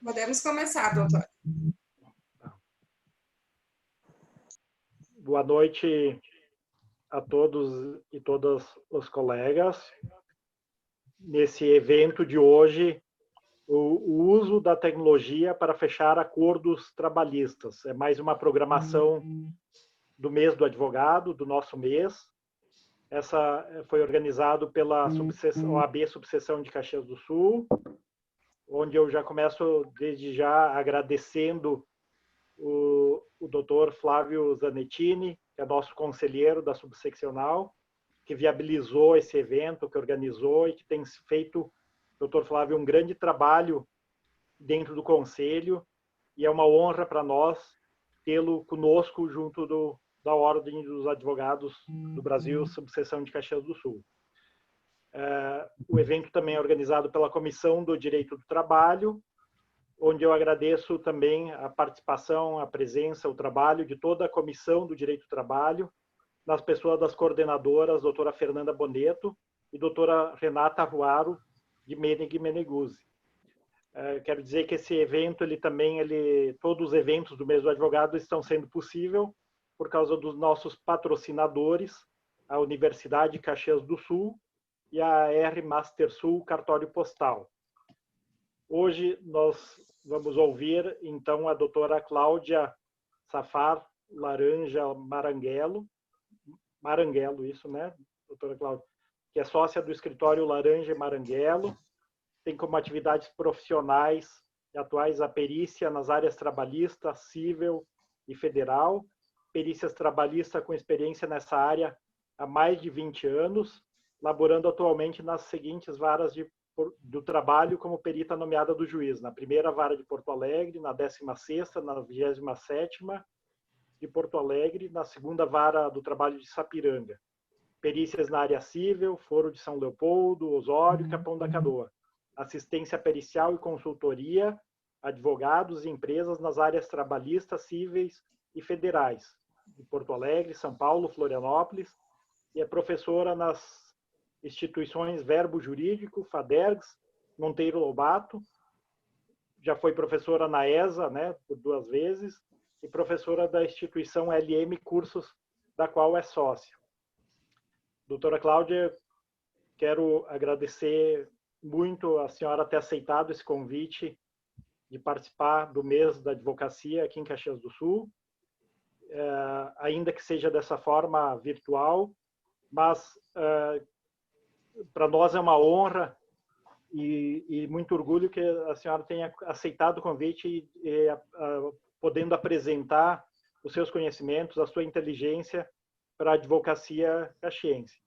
Podemos começar, doutor. Boa noite a todos e todas os colegas. Nesse evento de hoje, o uso da tecnologia para fechar acordos trabalhistas. É mais uma programação do mês do advogado, do nosso mês. Essa foi organizado pela OAB Subseção de Caxias do Sul, onde eu já começo desde já agradecendo o doutor Flávio Zanettini, que é nosso conselheiro da subseccional, que viabilizou esse evento, que organizou e que tem feito, doutor Flávio, um grande trabalho dentro do conselho, e é uma honra para nós tê-lo conosco junto da Ordem dos Advogados do Brasil, subseção de Caxias do Sul. O evento também é organizado pela Comissão do Direito do Trabalho, onde eu agradeço também a participação, a presença, o trabalho de toda a Comissão do Direito do Trabalho, nas pessoas das coordenadoras, doutora Fernanda Boneto e doutora Renata Ruaro, de Menig Meneguzzi. Quero dizer que esse evento, todos os eventos do mês do advogado estão sendo possíveis por causa dos nossos patrocinadores, a Universidade de Caxias do Sul e a R Master Sul Cartório Postal. Hoje nós vamos ouvir, então, a doutora Cláudia Safar Laranja Maranguelo, isso, né, doutora Cláudia? Que é sócia do escritório Laranja Maranguelo, tem como atividades profissionais e atuais a perícia nas áreas trabalhista, civil e federal, perícias trabalhistas com experiência nessa área há mais de 20 anos, laborando atualmente nas seguintes varas do trabalho como perita nomeada do juiz, na primeira vara de Porto Alegre, na 16ª, na 27ª de Porto Alegre, na segunda vara do trabalho de Sapiranga. Perícias na área civil, Foro de São Leopoldo, Osório e Capão da Canoa. Assistência pericial e consultoria, advogados e empresas nas áreas trabalhistas, cíveis e federais, de Porto Alegre, São Paulo, Florianópolis, e é professora nas instituições Verbo Jurídico, FADERGS, Monteiro Lobato, já foi professora na ESA, né, por 2 vezes, e professora da instituição LM Cursos, da qual é sócia. Doutora Cláudia, quero agradecer muito a senhora ter aceitado esse convite de participar do mês da advocacia aqui em Caxias do Sul, ainda que seja dessa forma virtual, mas para nós é uma honra e muito orgulho que a senhora tenha aceitado o convite e podendo apresentar os seus conhecimentos, a sua inteligência para a advocacia caxiense.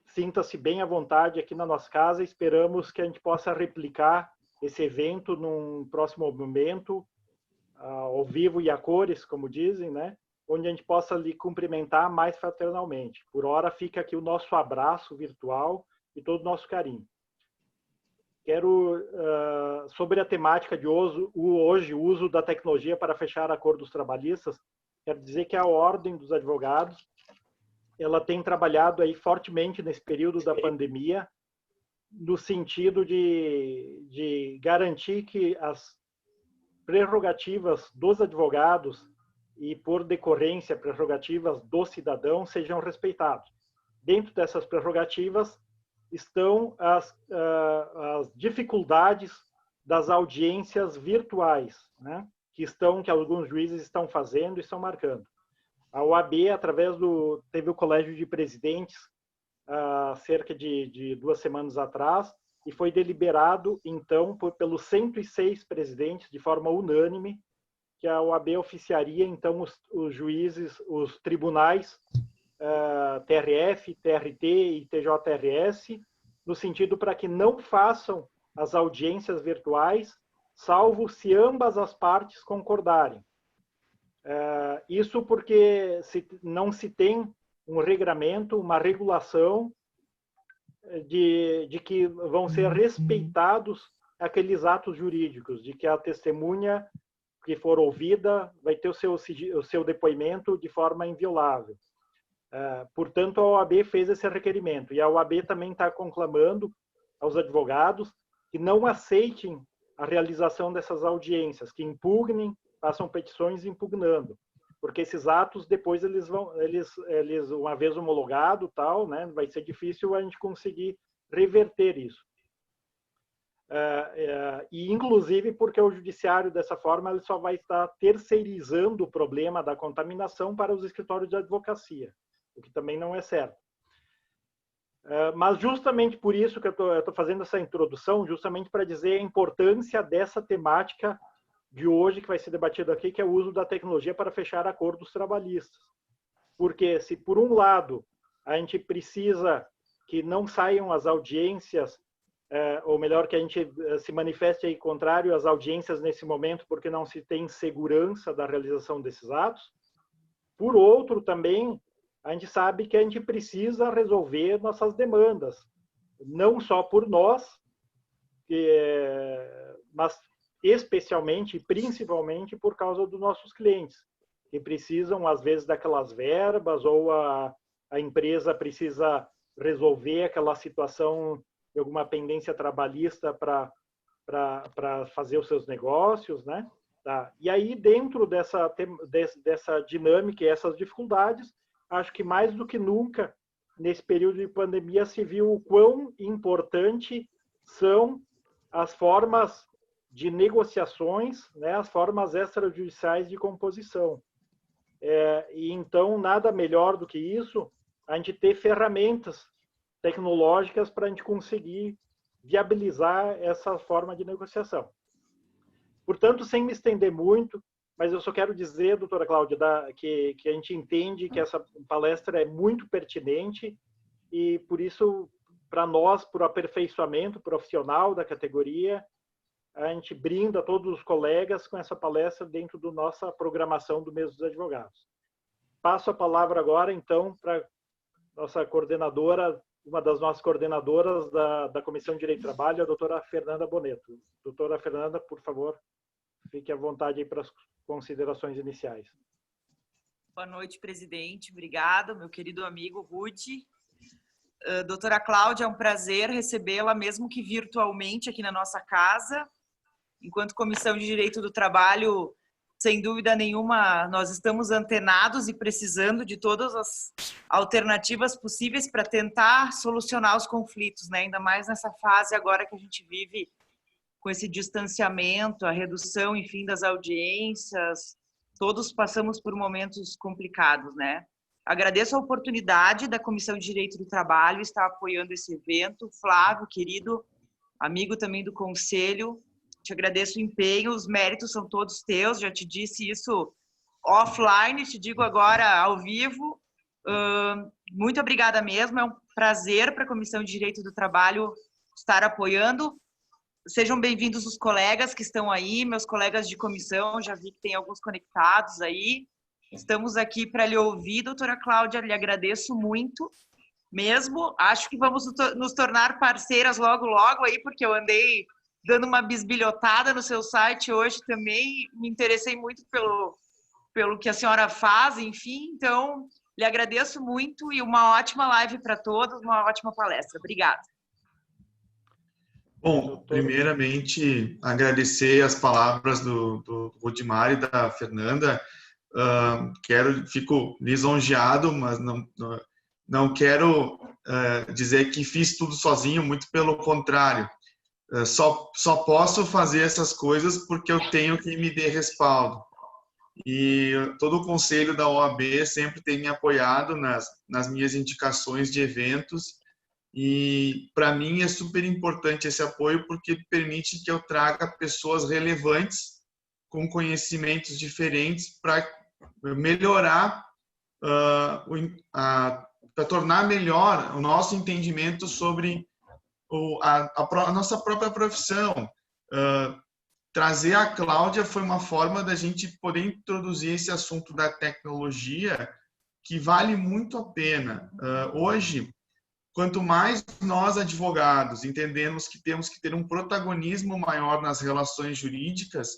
Sinta-se bem à vontade aqui na nossa casa, esperamos que a gente possa replicar esse evento num próximo momento, ao vivo e a cores, como dizem, né? Onde a gente possa lhe cumprimentar mais fraternalmente. Por hora, fica aqui o nosso abraço virtual e todo o nosso carinho. Quero, sobre a temática de hoje, o uso da tecnologia para fechar acordos trabalhistas, quero dizer que a Ordem dos Advogados, ela tem trabalhado aí fortemente nesse período da pandemia, no sentido de garantir que as prerrogativas dos advogados e, por decorrência, prerrogativas do cidadão sejam respeitadas. Dentro dessas prerrogativas estão as dificuldades das audiências virtuais, né? que alguns juízes estão fazendo e estão marcando. A OAB, teve o Colégio de Presidentes há cerca de 2 semanas atrás, e foi deliberado, então, pelos 106 presidentes, de forma unânime, que a OAB oficiaria, então, os juízes, os tribunais TRF, TRT e TJRS, no sentido para que não façam as audiências virtuais, salvo se ambas as partes concordarem. Isso porque não se tem um regramento, uma regulação de que vão ser respeitados aqueles atos jurídicos, de que a testemunha que for ouvida vai ter o seu depoimento de forma inviolável. Portanto, a OAB fez esse requerimento, e a OAB também está conclamando aos advogados que não aceitem a realização dessas audiências, que impugnem, façam petições impugnando, porque esses atos depois eles uma vez homologado, tal, né, vai ser difícil a gente conseguir reverter isso. E inclusive porque o judiciário dessa forma ele só vai estar terceirizando o problema da contaminação para os escritórios de advocacia, o que também não é certo. Mas justamente por isso que eu estou fazendo essa introdução, justamente para dizer a importância dessa temática de hoje que vai ser debatido aqui, que é o uso da tecnologia para fechar acordos trabalhistas. Porque se por um lado a gente precisa que não saiam as audiências, ou melhor, que a gente se manifeste aí contrário às audiências nesse momento, porque não se tem segurança da realização desses atos, por outro também a gente sabe que a gente precisa resolver nossas demandas, não só por nós, mas especialmente e principalmente por causa dos nossos clientes, que precisam, às vezes, daquelas verbas, ou a empresa precisa resolver aquela situação de alguma pendência trabalhista para fazer os seus negócios, né? Tá. E aí, dentro dessa dinâmica e essas dificuldades, acho que mais do que nunca, nesse período de pandemia, se viu o quão importante são as formas de negociações, né, as formas extrajudiciais de composição. E então, nada melhor do que isso, a gente ter ferramentas tecnológicas para a gente conseguir viabilizar essa forma de negociação. Portanto, sem me estender muito, mas eu só quero dizer, doutora Cláudia, que a gente entende que essa palestra é muito pertinente e, por isso, para nós, por aperfeiçoamento profissional da categoria, a gente brinda todos os colegas com essa palestra dentro da nossa programação do mês dos advogados. Passo a palavra agora, então, para nossa coordenadora, uma das nossas coordenadoras da Comissão de Direito do Trabalho, a doutora Fernanda Boneto. Doutora Fernanda, por favor, fique à vontade aí para as considerações iniciais. Boa noite, presidente. Obrigada, meu querido amigo Rudy. Doutora Cláudia, é um prazer recebê-la, mesmo que virtualmente, aqui na nossa casa. Enquanto Comissão de Direito do Trabalho, sem dúvida nenhuma, nós estamos antenados e precisando de todas as alternativas possíveis para tentar solucionar os conflitos, né? Ainda mais nessa fase agora que a gente vive com esse distanciamento, a redução, enfim, das audiências. Todos passamos por momentos complicados, né? Agradeço a oportunidade da Comissão de Direito do Trabalho estar apoiando esse evento. Flávio, querido amigo também do Conselho, te agradeço o empenho, os méritos são todos teus, já te disse isso offline, te digo agora ao vivo. Muito obrigada mesmo, é um prazer para a Comissão de Direito do Trabalho estar apoiando. Sejam bem-vindos os colegas que estão aí, meus colegas de comissão, já vi que tem alguns conectados aí. Estamos aqui para lhe ouvir, doutora Cláudia, lhe agradeço muito mesmo. Acho que vamos nos tornar parceiras logo, logo aí, porque eu andei dando uma bisbilhotada no seu site hoje também, me interessei muito pelo que a senhora faz, enfim, então lhe agradeço muito e uma ótima live para todos, uma ótima palestra. Obrigada. Bom, primeiramente, agradecer as palavras do Rudimar e da Fernanda. Fico lisonjeado, mas não quero dizer que fiz tudo sozinho, muito pelo contrário. Só posso fazer essas coisas porque eu tenho que me dar respaldo. E todo o conselho da OAB sempre tem me apoiado nas minhas indicações de eventos. E para mim é super importante esse apoio porque permite que eu traga pessoas relevantes com conhecimentos diferentes para melhorar, para tornar melhor o nosso entendimento sobre a nossa própria profissão. Trazer a Cláudia foi uma forma da gente poder introduzir esse assunto da tecnologia que vale muito a pena. Hoje, quanto mais nós, advogados, entendemos que temos que ter um protagonismo maior nas relações jurídicas,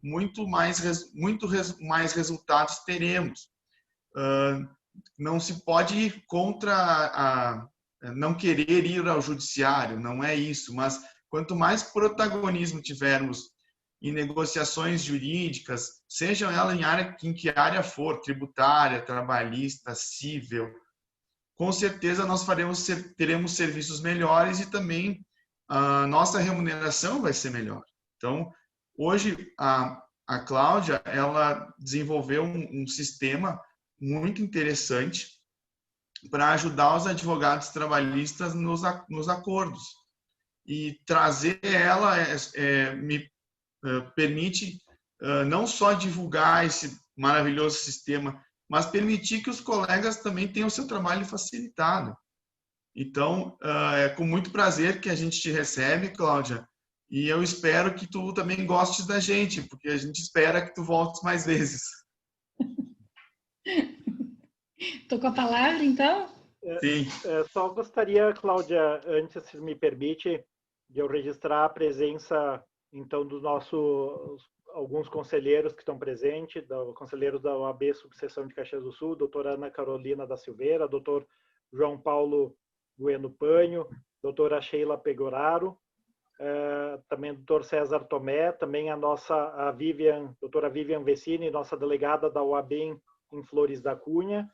muito mais resultados teremos. Não se pode ir contra não querer ir ao judiciário, não é isso, mas quanto mais protagonismo tivermos em negociações jurídicas, sejam elas em que área for, tributária, trabalhista, civil, com certeza nós teremos serviços melhores e também a nossa remuneração vai ser melhor. Então, hoje, a Cláudia, ela desenvolveu um sistema muito interessante para ajudar os advogados trabalhistas nos acordos. E trazer ela me permite não só divulgar esse maravilhoso sistema, mas permitir que os colegas também tenham o seu trabalho facilitado. Então, é com muito prazer que a gente te recebe, Cláudia, e eu espero que tu também gostes da gente, porque a gente espera que tu voltes mais vezes. Estou com a palavra, então? Sim. Só gostaria, Cláudia, antes, se me permite, de eu registrar a presença, então, dos nossos alguns conselheiros que estão presentes, conselheiros da OAB Subseção de Caxias do Sul, doutora Ana Carolina da Silveira, doutor João Paulo Bueno Panho, doutora Sheila Pegoraro, também doutor César Tomé, também a doutora Vivian Vecini, nossa delegada da OAB em Flores da Cunha,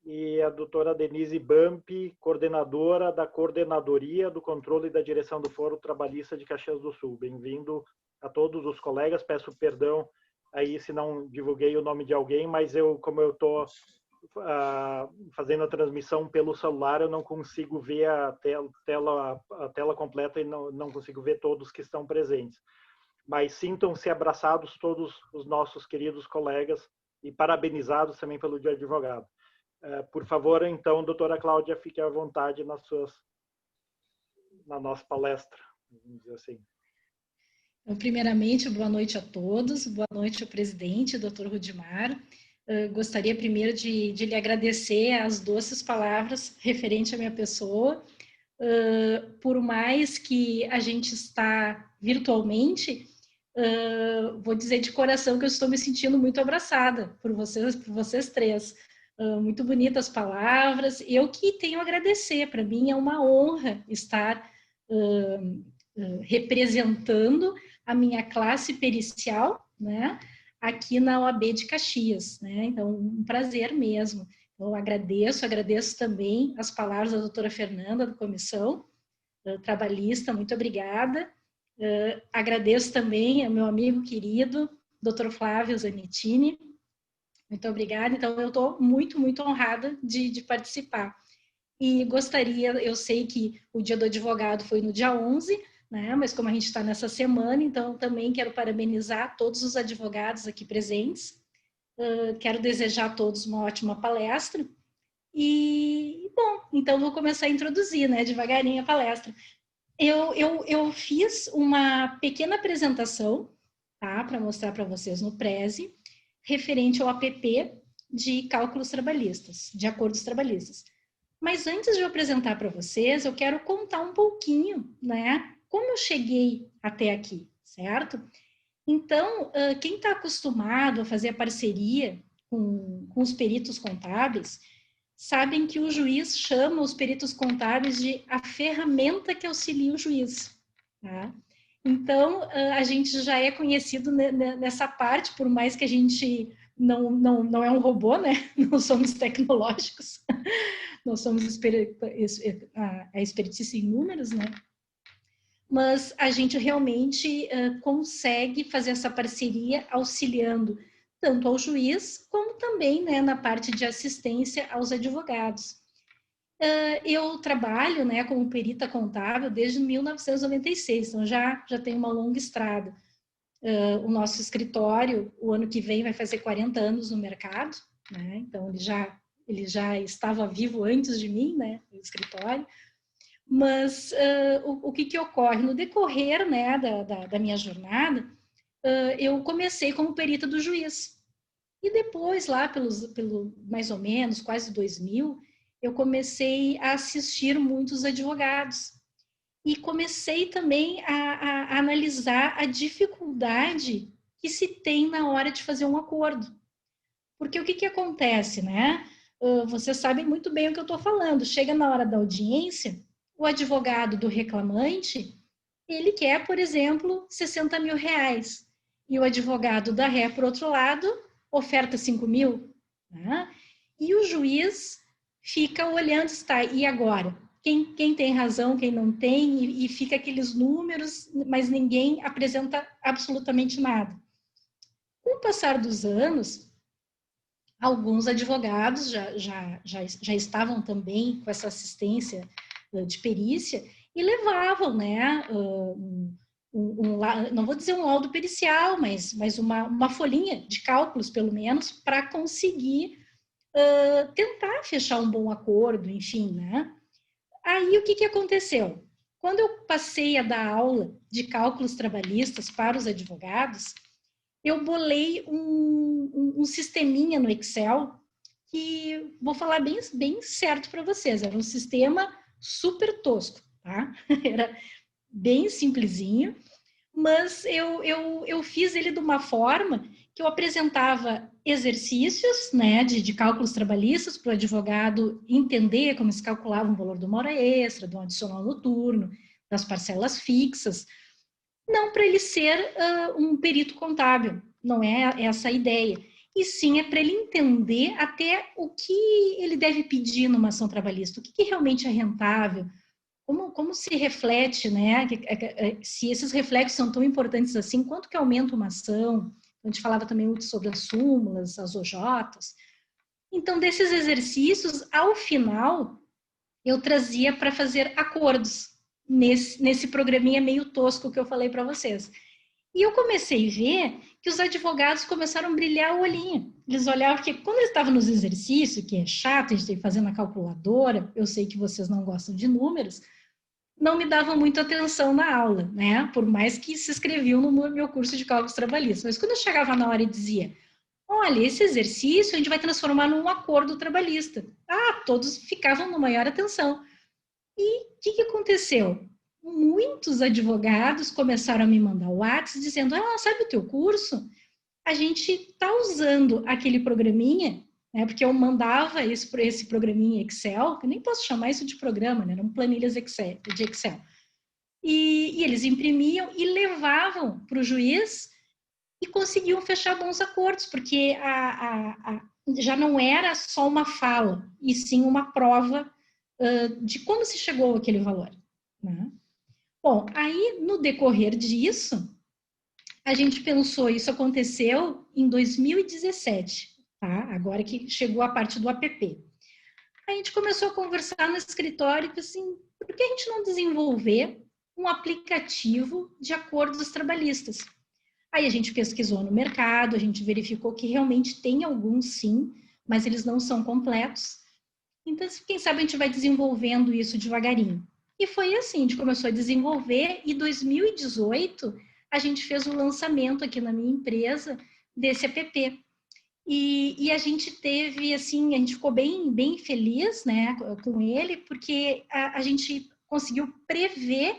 e a doutora Denise Bampi, coordenadora da Coordenadoria do Controle e da Direção do Foro Trabalhista de Caxias do Sul. Bem-vindo a todos os colegas, peço perdão aí se não divulguei o nome de alguém, mas como eu estou fazendo a transmissão pelo celular, eu não consigo ver a tela completa e não consigo ver todos que estão presentes. Mas sintam-se abraçados todos os nossos queridos colegas e parabenizados também pelo Dia do Advogado. Por favor, então, doutora Cláudia, fique à vontade na nossa palestra, vamos dizer assim. Então, primeiramente, boa noite a todos, boa noite ao presidente, doutor Rudimar. Gostaria primeiro de lhe agradecer as doces palavras referente à minha pessoa. Por mais que a gente está virtualmente, vou dizer de coração que eu estou me sentindo muito abraçada por vocês três. Muito bonitas palavras. Eu que tenho a agradecer, para mim é uma honra estar representando a minha classe pericial, né, aqui na OAB de Caxias, né? Então, um prazer mesmo. Eu agradeço também as palavras da doutora Fernanda, da comissão trabalhista, muito obrigada. Agradeço também ao meu amigo querido, doutor Flávio Zanettini, muito obrigada. Então, eu estou muito, muito honrada de participar. E eu sei que o Dia do Advogado foi no dia 11, né? Mas como a gente está nessa semana, então também quero parabenizar todos os advogados aqui presentes. Quero desejar a todos uma ótima palestra. E, bom, então vou começar a introduzir, né, devagarinho a palestra. Eu fiz uma pequena apresentação, tá, para mostrar para vocês no Prezi, referente ao APP de cálculos trabalhistas, de acordos trabalhistas. Mas antes de eu apresentar para vocês, eu quero contar um pouquinho, né, como eu cheguei até aqui, certo? Então, quem está acostumado a fazer a parceria com os peritos contábeis, sabem que o juiz chama os peritos contábeis de a ferramenta que auxilia o juiz, tá? Então, a gente já é conhecido nessa parte, por mais que a gente não é um robô, né? Não somos tecnológicos, nós somos a expertise em números, né? Mas a gente realmente consegue fazer essa parceria auxiliando tanto ao juiz, como também, né, na parte de assistência aos advogados. Eu trabalho, né, como perita contábil desde 1996, então já tenho uma longa estrada. O nosso escritório, o ano que vem, vai fazer 40 anos no mercado, né, então ele já estava vivo antes de mim, né, no escritório. Mas o que ocorre? No decorrer, né, da minha jornada, eu comecei como perita do juiz. E depois, lá pelo mais ou menos, quase 2000, eu comecei a assistir muitos advogados. E comecei também a analisar a dificuldade que se tem na hora de fazer um acordo. Porque o que acontece, né? vocês sabem muito bem o que eu estou falando. Chega na hora da audiência, o advogado do reclamante, ele quer, por exemplo, 60 mil reais. E o advogado da ré, por outro lado, oferta 5 mil. Né? E o juiz fica olhando, está, e agora? Quem tem razão, quem não tem, e fica aqueles números, mas ninguém apresenta absolutamente nada. Com o passar dos anos, alguns advogados já estavam também com essa assistência de perícia e levavam, né, não vou dizer um laudo pericial, mas uma folhinha de cálculos, pelo menos, para conseguir tentar fechar um bom acordo, enfim, né? Aí, o que aconteceu? Quando eu passei a dar aula de cálculos trabalhistas para os advogados, eu bolei um sisteminha no Excel que, vou falar bem certo para vocês, era um sistema super tosco, tá? Era bem simplesinho, mas eu fiz ele de uma forma que eu apresentava exercícios, né, de cálculos trabalhistas para o advogado entender como se calculava o valor de uma hora extra, do adicional noturno, das parcelas fixas, não para ele ser um perito contábil, não é essa a ideia, e sim é para ele entender até o que ele deve pedir numa ação trabalhista, o que realmente é rentável, como se reflete, né, se esses reflexos são tão importantes assim, quanto que aumenta uma ação. A gente falava também muito sobre as súmulas, as OJs. Então, desses exercícios, ao final, eu trazia para fazer acordos nesse programinha meio tosco que eu falei para vocês. E eu comecei a ver que os advogados começaram a brilhar o olhinho. Eles olhavam, porque quando eles estavam nos exercícios, que é chato, a gente tem que fazer na calculadora, eu sei que vocês não gostam de números, não me davam muito atenção na aula, né? Por mais que se inscreviam no meu curso de cálculos trabalhistas. Mas quando eu chegava na hora e dizia, olha, esse exercício a gente vai transformar num acordo trabalhista. Todos ficavam na maior atenção. E o que aconteceu? Muitos advogados começaram a me mandar o WhatsApp dizendo, sabe o teu curso? A gente está usando aquele programinha, né, porque eu mandava esse programinha Excel, que eu nem posso chamar isso de programa, né, eram planilhas de Excel. E eles imprimiam e levavam para o juiz e conseguiam fechar bons acordos, porque já não era só uma fala, e sim uma prova de como se chegou àquele valor. Né? Bom, aí no decorrer disso, a gente pensou, isso aconteceu em 2017, tá? Agora que chegou a parte do APP. A gente começou a conversar no escritório, assim, por que a gente não desenvolver um aplicativo de acordos trabalhistas? Aí a gente pesquisou no mercado, a gente verificou que realmente tem alguns sim, mas eles não são completos. Então, quem sabe a gente vai desenvolvendo isso devagarinho. E foi assim, a gente começou a desenvolver e em 2018 a gente fez o lançamento aqui na minha empresa desse app. E a gente teve, assim, a gente ficou bem feliz, né, com ele, porque a gente conseguiu prever,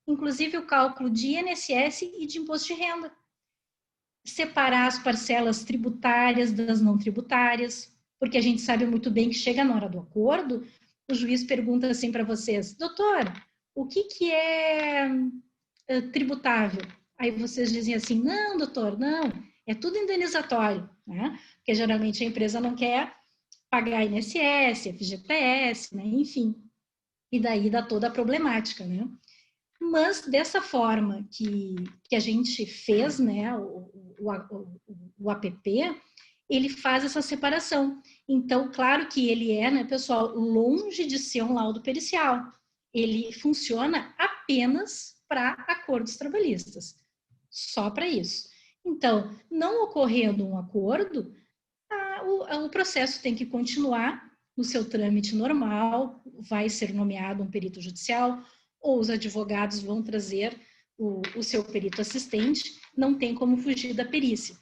inclusive, o cálculo de INSS e de imposto de renda. Separar as parcelas tributárias das não tributárias, porque a gente sabe muito bem que chega na hora do acordo, o juiz pergunta assim para vocês, doutor, o que é tributável? Aí vocês dizem assim, não, doutor, não, é tudo indenizatório, né? Porque geralmente a empresa não quer pagar INSS, FGTS, né? Enfim, e daí dá toda a problemática, né? Mas dessa forma que a gente fez, né, o app, ele faz essa separação. Então, claro que ele é, né, pessoal, longe de ser um laudo pericial. Ele funciona apenas para acordos trabalhistas. Só para isso. Então, não ocorrendo um acordo, o processo tem que continuar no seu trâmite normal, vai ser nomeado um perito judicial, ou os advogados vão trazer o seu perito assistente, não tem como fugir da perícia.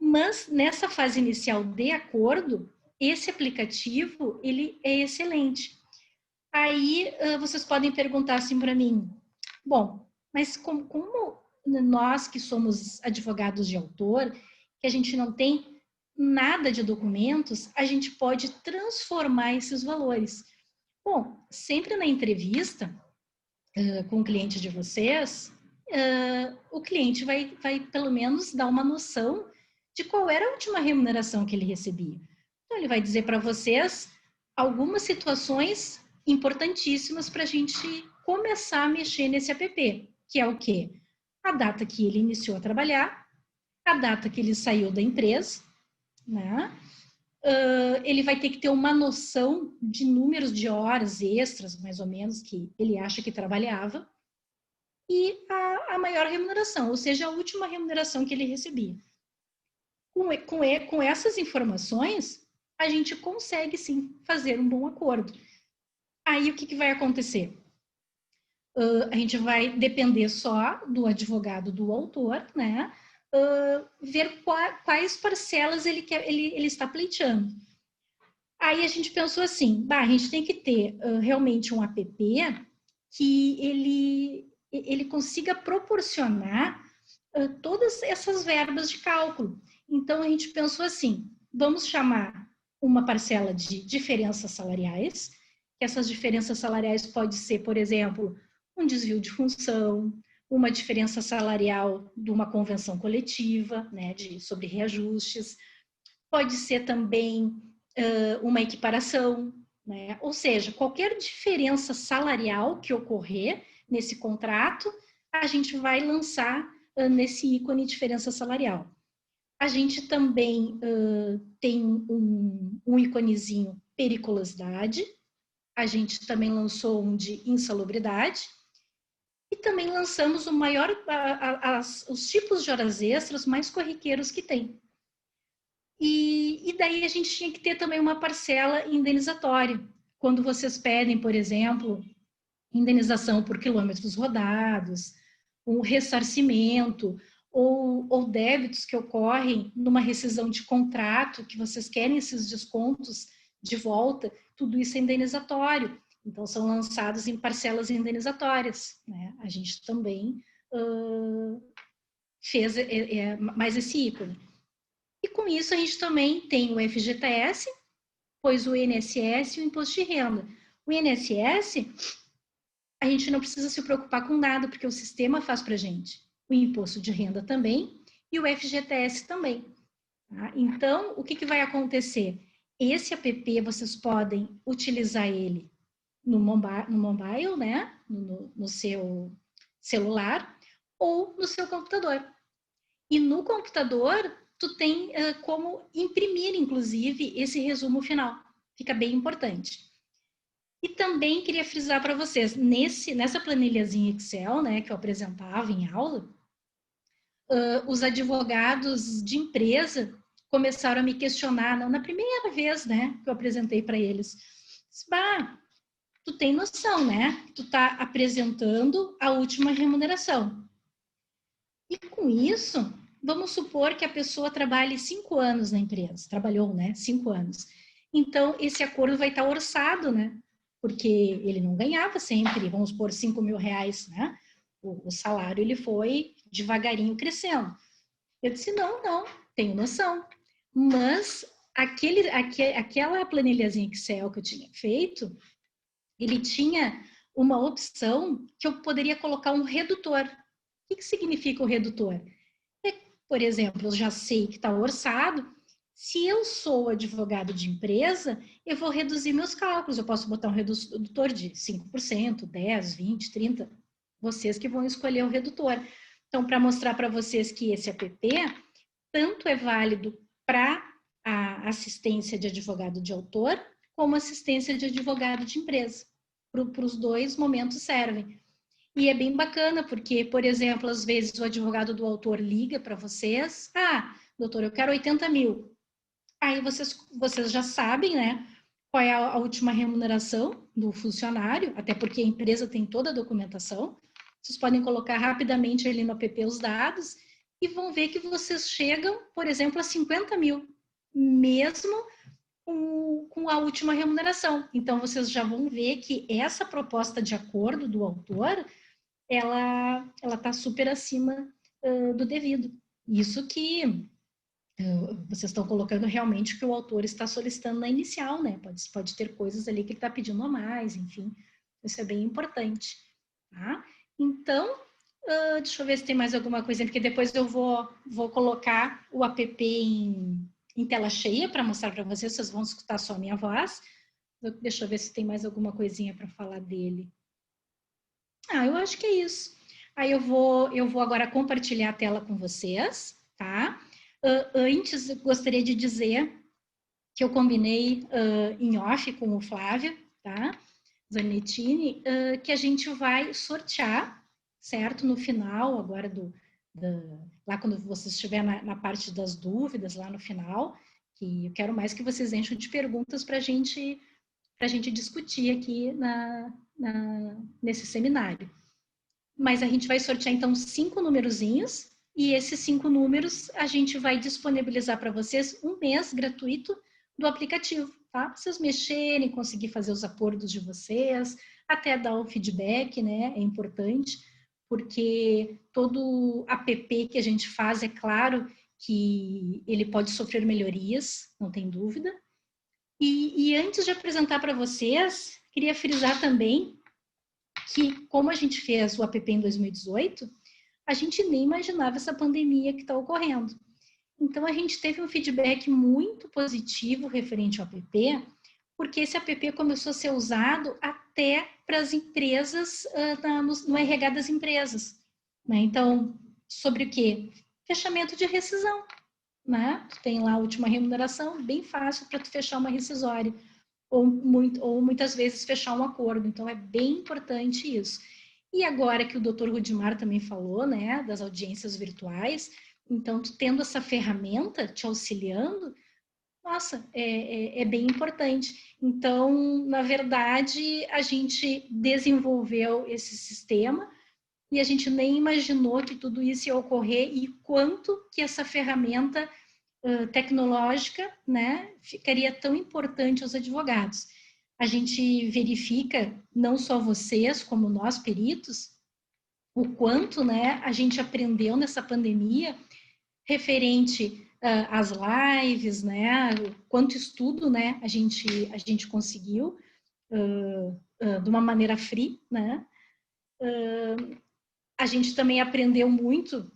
Mas, nessa fase inicial de acordo, esse aplicativo, ele é excelente. Aí, vocês podem perguntar assim para mim, bom, mas como nós que somos advogados de autor, que a gente não tem nada de documentos, a gente pode transformar esses valores. Bom, sempre na entrevista com o cliente de vocês, o cliente vai pelo menos dar uma noção de qual era a última remuneração que ele recebia. Então, ele vai dizer para vocês algumas situações importantíssimas para a gente começar a mexer nesse app, que é o quê? A data que ele iniciou a trabalhar, a data que ele saiu da empresa, né? Ele vai ter que ter uma noção de números de horas extras, mais ou menos, que ele acha que trabalhava, e a maior remuneração, ou seja, a última remuneração que ele recebia. Com essas informações, a gente consegue, sim, fazer um bom acordo. Aí, o que vai acontecer? A gente vai depender só do advogado do autor, né? Ver quais parcelas ele está pleiteando. Aí a gente pensou assim, a gente tem que ter realmente um app que ele consiga proporcionar todas essas verbas de cálculo. Então a gente pensou assim, vamos chamar uma parcela de diferenças salariais, que essas diferenças salariais pode ser, por exemplo, um desvio de função, uma diferença salarial de uma convenção coletiva, né, sobre reajustes, pode ser também uma equiparação, né, ou seja, qualquer diferença salarial que ocorrer nesse contrato, a gente vai lançar nesse ícone diferença salarial. A gente também tem um íconezinho periculosidade, a gente também lançou um de insalubridade, e também lançamos os tipos de horas extras mais corriqueiros que tem. E daí a gente tinha que ter também uma parcela indenizatória. Quando vocês pedem, por exemplo, indenização por quilômetros rodados, um ressarcimento, ou débitos que ocorrem numa rescisão de contrato, que vocês querem esses descontos de volta, tudo isso é indenizatório. Então, são lançados em parcelas indenizatórias, né? A gente também fez mais esse ícone. E com isso, a gente também tem o FGTS, pois o INSS e o Imposto de Renda. O INSS, a gente não precisa se preocupar com nada, porque o sistema faz para a gente. O Imposto de Renda também e o FGTS também. Tá? Então, o que vai acontecer? Esse app, vocês podem utilizar ele no mobile, né? No seu celular ou no seu computador. E no computador, tu tem como imprimir, inclusive, esse resumo final. Fica bem importante. E também queria frisar para vocês, nessa planilhazinha Excel, né, que eu apresentava em aula, os advogados de empresa começaram a me questionar, na primeira vez, né, que eu apresentei para eles. Tu tem noção, né? Tu tá apresentando a última remuneração. E com isso, vamos supor que a pessoa trabalhe 5 anos na empresa. Trabalhou, né? 5 anos. Então, esse acordo vai estar orçado, né? Porque ele não ganhava sempre, vamos supor, 5 mil reais, né? O salário, ele foi devagarinho crescendo. Eu disse, não, tenho noção. Mas aquela planilhazinha Excel que eu tinha feito, ele tinha uma opção que eu poderia colocar um redutor. O que significa o redutor? Por exemplo, eu já sei que está orçado. Se eu sou advogado de empresa, eu vou reduzir meus cálculos. Eu posso botar um redutor de 5%, 10%, 20%, 30%. Vocês que vão escolher o redutor. Então, para mostrar para vocês que esse app tanto é válido para a assistência de advogado de autor, como assistência de advogado de empresa. Para os dois momentos servem. E é bem bacana, porque, por exemplo, às vezes o advogado do autor liga para vocês, doutor, eu quero 80 mil. Aí vocês já sabem, né, qual é a última remuneração do funcionário, até porque a empresa tem toda a documentação. Vocês podem colocar rapidamente ali no app os dados e vão ver que vocês chegam, por exemplo, a 50 mil, mesmo com a última remuneração. Então, vocês já vão ver que essa proposta de acordo do autor, ela está super acima do devido. Isso que vocês estão colocando realmente o que o autor está solicitando na inicial, né? Pode ter coisas ali que ele está pedindo a mais, enfim. Isso é bem importante, tá? Então, deixa eu ver se tem mais alguma coisa, porque depois eu vou colocar o app em tela cheia para mostrar para vocês vão escutar só a minha voz. Deixa eu ver se tem mais alguma coisinha para falar dele. Eu acho que é isso. Aí eu vou agora compartilhar a tela com vocês, tá? Antes, eu gostaria de dizer que eu combinei em off com o Flávio, tá? Zanettini, que a gente vai sortear, certo? No final, agora lá quando você estiver na parte das dúvidas, lá no final, que eu quero mais que vocês encham de perguntas para a gente discutir aqui nesse seminário. Mas a gente vai sortear, então, 5 numerozinhos, e esses 5 números a gente vai disponibilizar para vocês um mês gratuito do aplicativo, tá? Pra vocês mexerem, conseguir fazer os acordos de vocês, até dar o feedback, né? É importante, porque todo app que a gente faz, é claro que ele pode sofrer melhorias, não tem dúvida. E antes de apresentar para vocês, queria frisar também que, como a gente fez o app em 2018, a gente nem imaginava essa pandemia que está ocorrendo. Então, a gente teve um feedback muito positivo referente ao app, porque esse app começou a ser usado até para as empresas, no RH das empresas. Né? Então, sobre o quê? Fechamento de rescisão. Né? Tu tem lá a última remuneração, bem fácil para tu fechar uma rescisória. Ou muitas vezes fechar um acordo. Então, é bem importante isso. E agora que o Dr. Rudimar também falou, né, das audiências virtuais, então, tu tendo essa ferramenta te auxiliando, nossa, é bem importante. Então, na verdade, a gente desenvolveu esse sistema e a gente nem imaginou que tudo isso ia ocorrer e quanto que essa ferramenta tecnológica, né, ficaria tão importante aos advogados. A gente verifica, não só vocês, como nós peritos, o quanto, né, a gente aprendeu nessa pandemia referente às lives, né, quanto estudo, né, a gente conseguiu de uma maneira free, né. A gente também aprendeu muito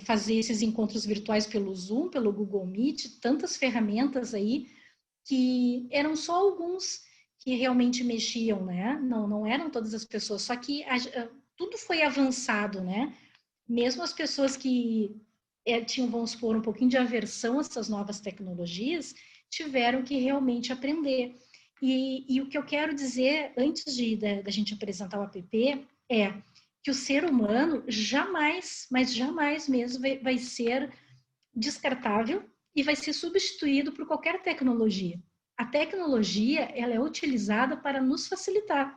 fazer esses encontros virtuais pelo Zoom, pelo Google Meet, tantas ferramentas aí que eram só alguns que realmente mexiam, né? Não eram todas as pessoas, só que tudo foi avançado, né? Mesmo as pessoas que tinham, vamos supor, um pouquinho de aversão a essas novas tecnologias, tiveram que realmente aprender. E o que eu quero dizer, antes da gente apresentar o app, é que o ser humano jamais, mas jamais mesmo, vai ser descartável e vai ser substituído por qualquer tecnologia. A tecnologia, ela é utilizada para nos facilitar.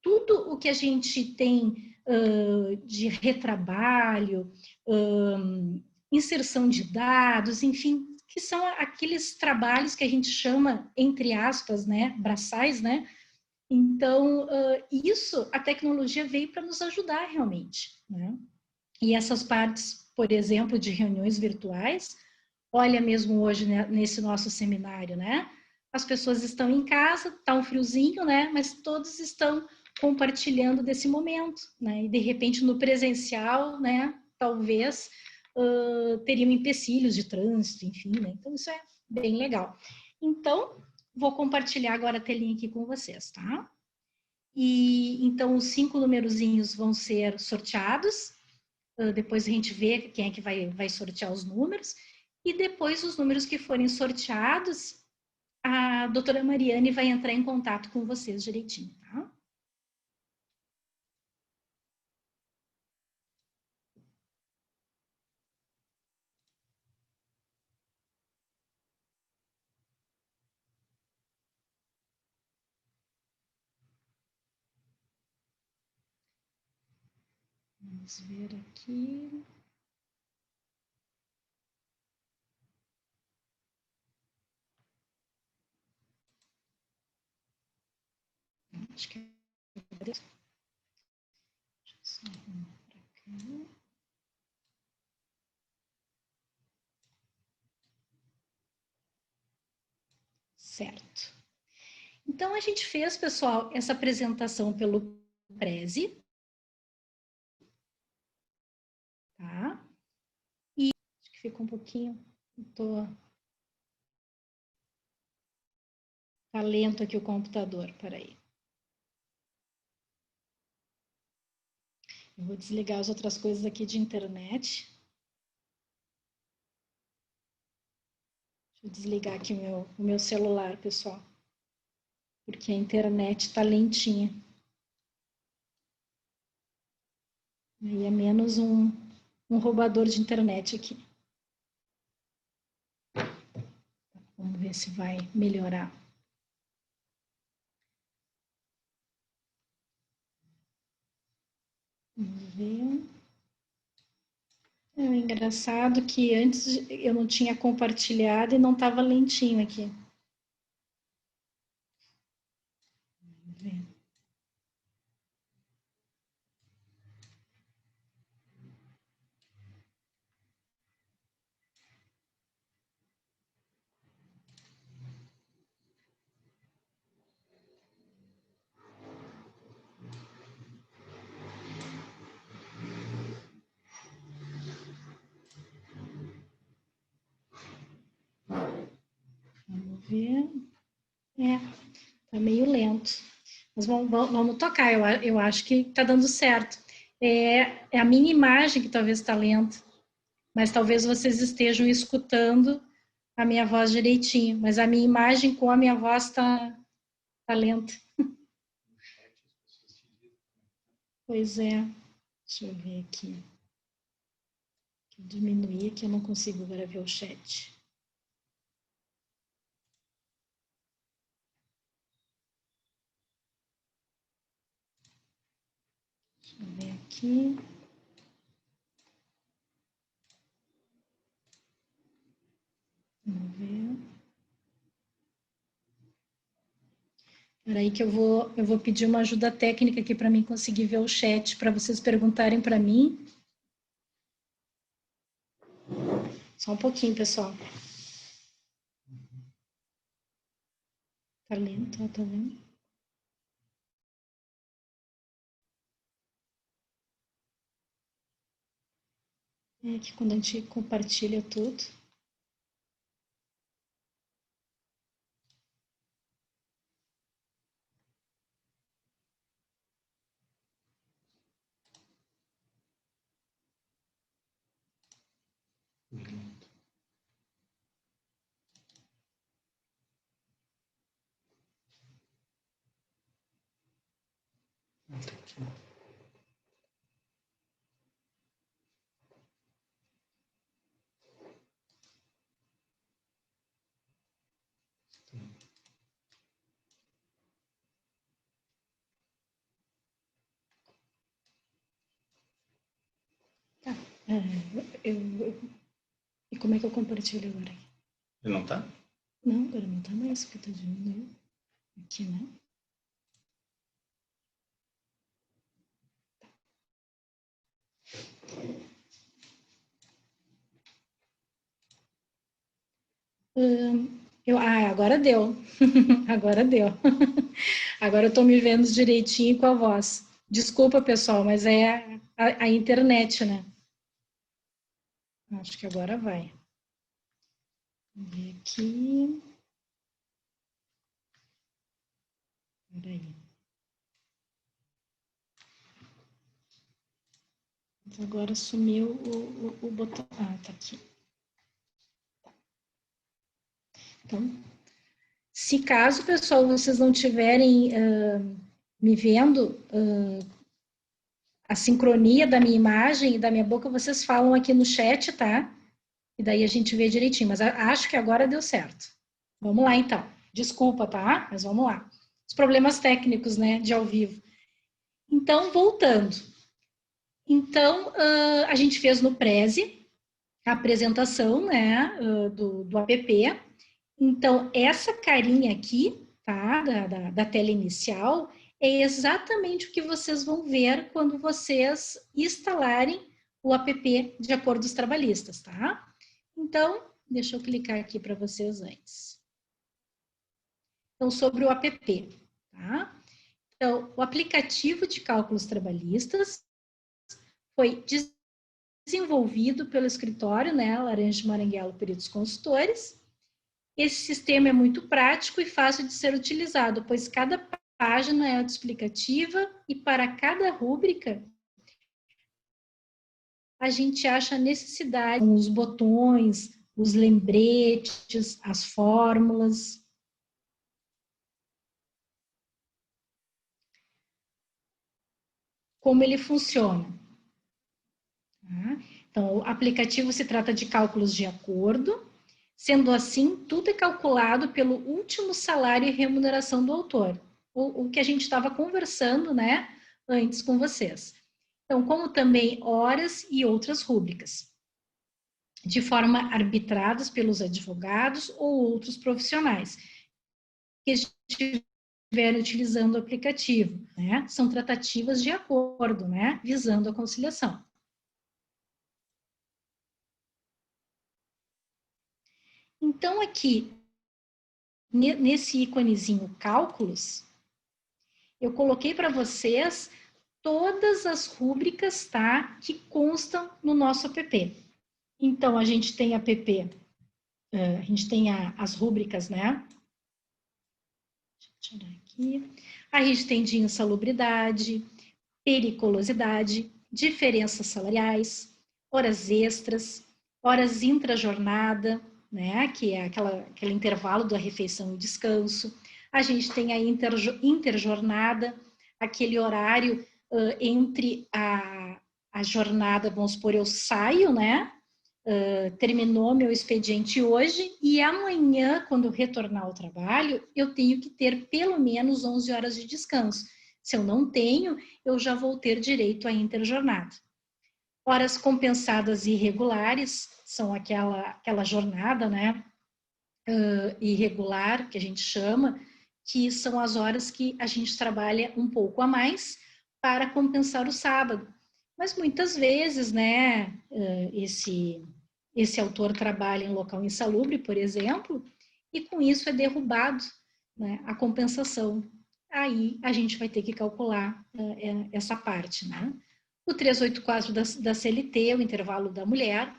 Tudo o que a gente tem de retrabalho, inserção de dados, enfim, que são aqueles trabalhos que a gente chama, entre aspas, né, braçais, né? Então, isso, a tecnologia veio para nos ajudar realmente, né? E essas partes, por exemplo, de reuniões virtuais, olha mesmo hoje, né, nesse nosso seminário, né? As pessoas estão em casa, tá um friozinho, né? Mas todos estão compartilhando desse momento, né? E de repente no presencial, né? Talvez teriam empecilhos de trânsito, enfim, né? Então isso é bem legal. Então, vou compartilhar agora a telinha aqui com vocês, tá? E então os 5 numerozinhos vão ser sorteados. Depois a gente vê quem é que vai sortear os números. E depois os números que forem sorteados, a doutora Mariane vai entrar em contato com vocês direitinho, tá? Vamos ver aqui. Acho que deixa eu só arrumar pra cá. Certo. Então, a gente fez, pessoal, essa apresentação pelo Prezi. Tá? E acho que ficou um pouquinho... Tá lento aqui o computador, peraí. Eu vou desligar as outras coisas aqui de internet. Deixa eu desligar aqui o meu celular, pessoal. Porque a internet tá lentinha. Aí é menos um roubador de internet aqui. Vamos ver se vai melhorar. Vamos ver. É engraçado que antes eu não tinha compartilhado e não estava lentinho aqui. Vamos ver. Vamos ver. Tá meio lento. Mas vamos tocar, eu acho que tá dando certo. É a minha imagem que talvez está lenta, mas talvez vocês estejam escutando a minha voz direitinho, mas a minha imagem com a minha voz tá lenta. Pois é. Deixa eu ver aqui. Vou diminuir aqui, eu não consigo agora ver o chat. Deixa eu ver aqui. Vamos ver. Espera aí que eu vou pedir uma ajuda técnica aqui para mim conseguir ver o chat, para vocês perguntarem para mim. Só um pouquinho, pessoal. Tá lento, tá vendo? É que quando a gente compartilha tudo... Tá. E como é que eu compartilho agora? Ele não tá? Não, agora não tá mais, porque tá diminuindo. Aqui, né? Agora deu. Agora deu. Agora eu tô me vendo direitinho com a voz. Desculpa, pessoal, mas é a internet, né? Acho que agora vai. Vamos ver aqui. Peraí. Agora sumiu o botão. Ah, tá aqui. Então, se caso, pessoal, vocês não tiverem me vendo, a sincronia da minha imagem e da minha boca, vocês falam aqui no chat, tá? E daí a gente vê direitinho. Mas acho que agora deu certo. Vamos lá, então. Desculpa, tá? Mas vamos lá. Os problemas técnicos, né, de ao vivo. Então, voltando. Então, a gente fez no Prezi a apresentação, né, do app. Então, essa carinha aqui, tá, da tela inicial, é exatamente o que vocês vão ver quando vocês instalarem o app de acordos trabalhistas, tá? Então, deixa eu clicar aqui para vocês antes. Então, sobre o APP, tá? Então, o aplicativo de cálculos trabalhistas foi desenvolvido pelo escritório, né, Laranja Maranguelo Peritos Consultores. Esse sistema é muito prático e fácil de ser utilizado, pois cada página é autoexplicativa e para cada rúbrica a gente acha a necessidade, os botões, os lembretes, as fórmulas. Como ele funciona. Então, o aplicativo se trata de cálculos de acordo, sendo assim, tudo é calculado pelo último salário e remuneração do autor, o que a gente estava conversando, né, antes com vocês. Então, como também horas e outras rúbricas, de forma arbitradas pelos advogados ou outros profissionais que estiverem utilizando o aplicativo, né? São tratativas de acordo, né? Visando a conciliação. Então, aqui, nesse íconezinho cálculos, eu coloquei para vocês todas as rúbricas, tá? Que constam no nosso app. Então, a gente tem app, a gente tem as rúbricas, né? Deixa eu tirar aqui. A gente tem de insalubridade, periculosidade, diferenças salariais, horas extras, horas intrajornada, né, que é aquele intervalo da refeição e descanso. A gente tem a interjornada, aquele horário entre a jornada, vamos supor, eu saio, né, terminou meu expediente hoje e amanhã, quando eu retornar ao trabalho, eu tenho que ter pelo menos 11 horas de descanso. Se eu não tenho, eu já vou ter direito à interjornada. Horas compensadas irregulares são aquela jornada, né, irregular, que a gente chama, que são as horas que a gente trabalha um pouco a mais para compensar o sábado. Mas muitas vezes, né, esse autor trabalha em local insalubre, por exemplo, e com isso é derrubado, né, a compensação. Aí a gente vai ter que calcular essa parte, né? O 384 da CLT, o intervalo da mulher,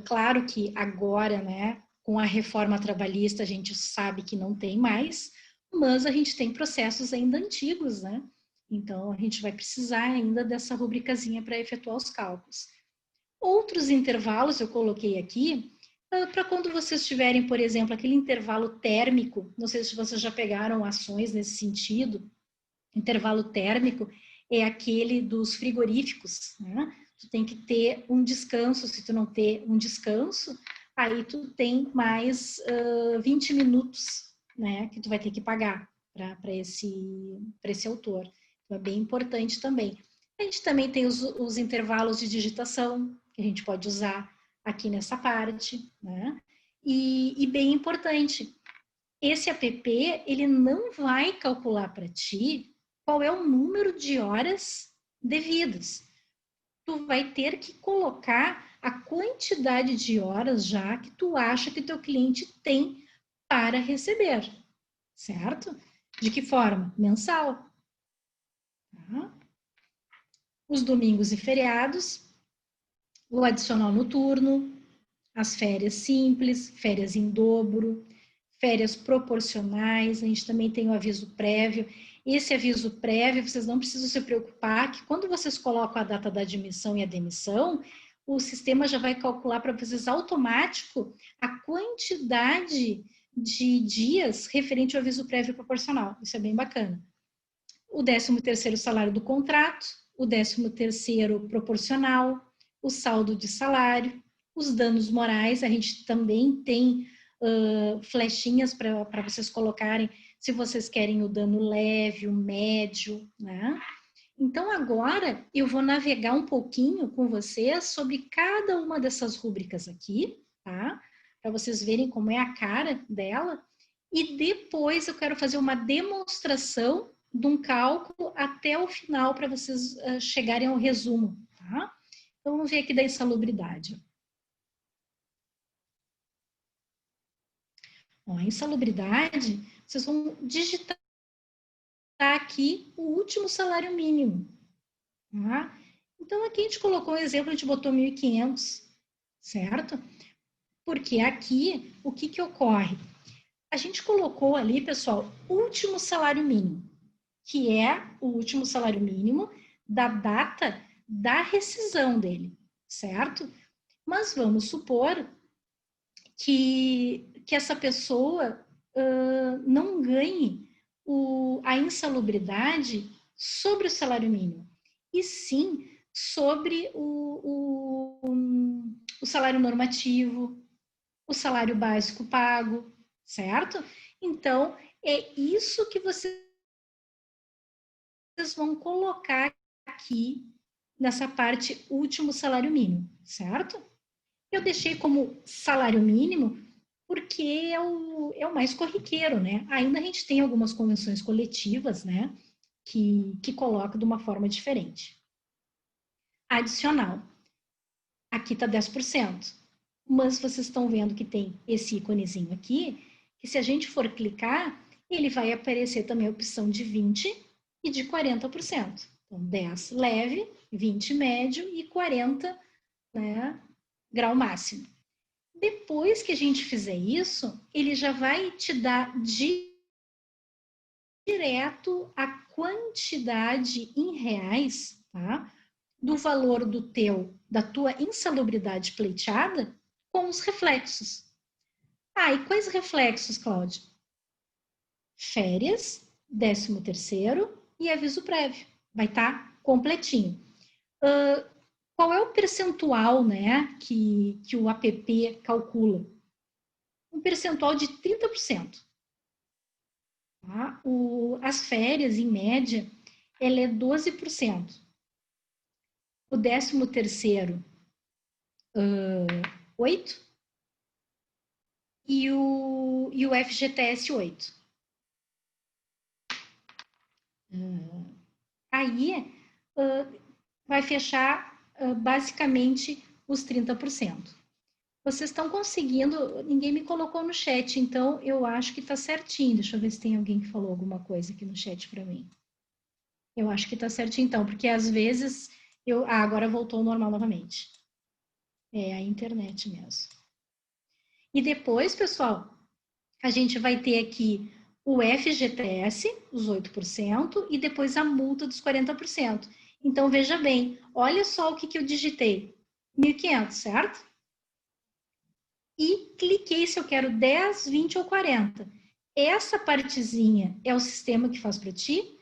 claro que agora, né, com a reforma trabalhista, a gente sabe que não tem mais, mas a gente tem processos ainda antigos, né? Então, a gente vai precisar ainda dessa rubricazinha para efetuar os cálculos. Outros intervalos eu coloquei aqui, para quando vocês tiverem, por exemplo, aquele intervalo térmico, não sei se vocês já pegaram ações nesse sentido, intervalo térmico é aquele dos frigoríficos, né? Tu tem que ter um descanso, se tu não ter um descanso, aí tu tem mais 20 minutos, né, que tu vai ter que pagar para esse autor. Então, é bem importante também. A gente também tem os intervalos de digitação, que a gente pode usar aqui nessa parte, né? E bem importante, esse app, ele não vai calcular para ti qual é o número de horas devidas. Tu vai ter que colocar a quantidade de horas já que tu acha que teu cliente tem para receber, certo? De que forma? Mensal. Tá? Os domingos e feriados, o adicional noturno, as férias simples, férias em dobro, férias proporcionais, a gente também tem o aviso prévio. Esse aviso prévio, vocês não precisam se preocupar que quando vocês colocam a data da admissão e a demissão, o sistema já vai calcular para vocês automático a quantidade de dias referente ao aviso prévio proporcional. Isso é bem bacana. O 13º salário do contrato, o 13º proporcional, o saldo de salário, os danos morais, a gente também tem flechinhas para vocês colocarem se vocês querem o dano leve, o médio, né? Então, agora eu vou navegar um pouquinho com vocês sobre cada uma dessas rúbricas aqui, tá? Para vocês verem como é a cara dela. E depois eu quero fazer uma demonstração de um cálculo até o final para vocês chegarem ao resumo, tá? Então, vamos ver aqui da insalubridade. Ó, a insalubridade, vocês vão digitar aqui o último salário mínimo. Tá? Então, aqui a gente colocou um exemplo, a gente botou 1.500, certo? Porque aqui, o que que ocorre? A gente colocou ali, pessoal, último salário mínimo, que é o último salário mínimo da data da rescisão dele, certo? Mas vamos supor que essa pessoa não ganhe a insalubridade sobre o salário mínimo, e sim sobre o salário normativo, o salário básico pago, certo? Então, é isso que vocês vão colocar aqui nessa parte último salário mínimo, certo? Eu deixei como salário mínimo porque é o mais corriqueiro, né? Ainda a gente tem algumas convenções coletivas, né, que colocam de uma forma diferente. Adicional. Aqui está 10%. Mas vocês estão vendo que tem esse íconezinho aqui, que se a gente for clicar, ele vai aparecer também a opção de 20% e de 40%. Então, 10 leve, 20 médio e 40, né, grau máximo. Depois que a gente fizer isso, ele já vai te dar direto a quantidade em reais, tá, do valor da tua insalubridade pleiteada com os reflexos. Ah, e quais reflexos, Cláudia? Férias, 13º e aviso prévio. Vai estar completinho. Qual é o percentual, né, que o APP calcula? Um percentual de 30%. Tá? As férias, em média, ela é 12%. O 13º, 8%. E o FGTS 8%. Aí vai fechar basicamente os 30%. Vocês estão conseguindo, ninguém me colocou no chat, então eu acho que está certinho. Deixa eu ver se tem alguém que falou alguma coisa aqui no chat para mim. Eu acho que está certinho então, porque às vezes agora voltou ao normal novamente. É a internet mesmo. E depois, pessoal, a gente vai ter aqui o FGTS, os 8%, e depois a multa dos 40%. Então, veja bem, olha só o que eu digitei. 1.500, certo? E cliquei se eu quero 10, 20 ou 40. Essa partezinha é o sistema que faz para ti,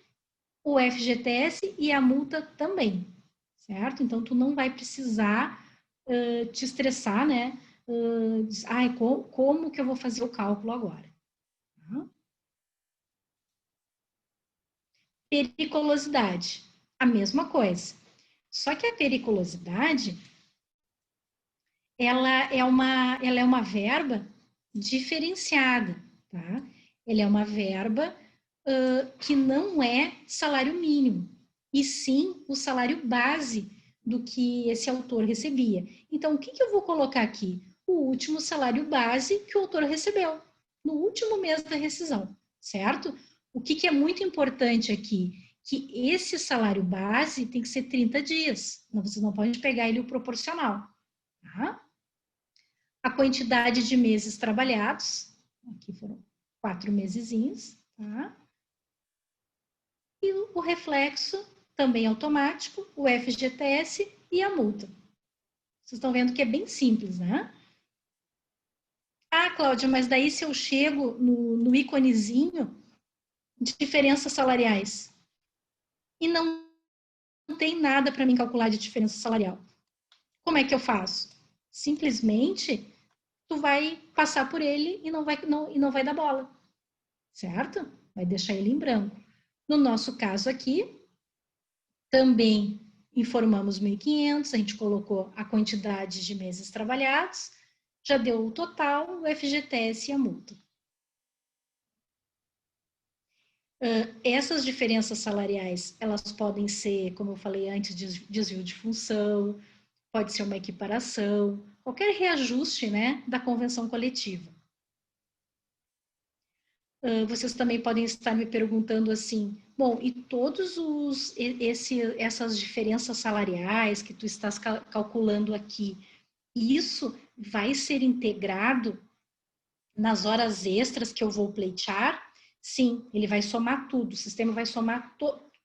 o FGTS e a multa também, certo? Então, tu não vai precisar te estressar, né? Como que eu vou fazer o cálculo agora? Tá? Periculosidade, a mesma coisa. Só que a periculosidade, ela é uma verba diferenciada, tá? Ela é uma verba que não é salário mínimo, e sim o salário base do que esse autor recebia. Então, o que eu vou colocar aqui? O último salário base que o autor recebeu, no último mês da rescisão, certo? O que é muito importante aqui? Que esse salário base tem que ser 30 dias. Você não pode pegar ele o proporcional. Tá? A quantidade de meses trabalhados, aqui foram 4 mesezinhos, tá? E o reflexo, também automático, o FGTS e a multa. Vocês estão vendo que é bem simples, né? Ah, Cláudia, mas daí se eu chego no íconezinho de diferenças salariais e não tem nada para mim calcular de diferença salarial, como é que eu faço? Simplesmente, tu vai passar por ele e não vai dar bola, certo? Vai deixar ele em branco. No nosso caso aqui, também informamos 1.500, a gente colocou a quantidade de meses trabalhados, já deu o total, o FGTS e a multa. Essas diferenças salariais, elas podem ser, como eu falei antes, desvio de função, pode ser uma equiparação, qualquer reajuste, né, da convenção coletiva. Vocês também podem estar me perguntando assim, bom, e todos essas diferenças salariais que tu estás calculando aqui, isso vai ser integrado nas horas extras que eu vou pleitear? Sim, ele vai somar tudo, o sistema vai somar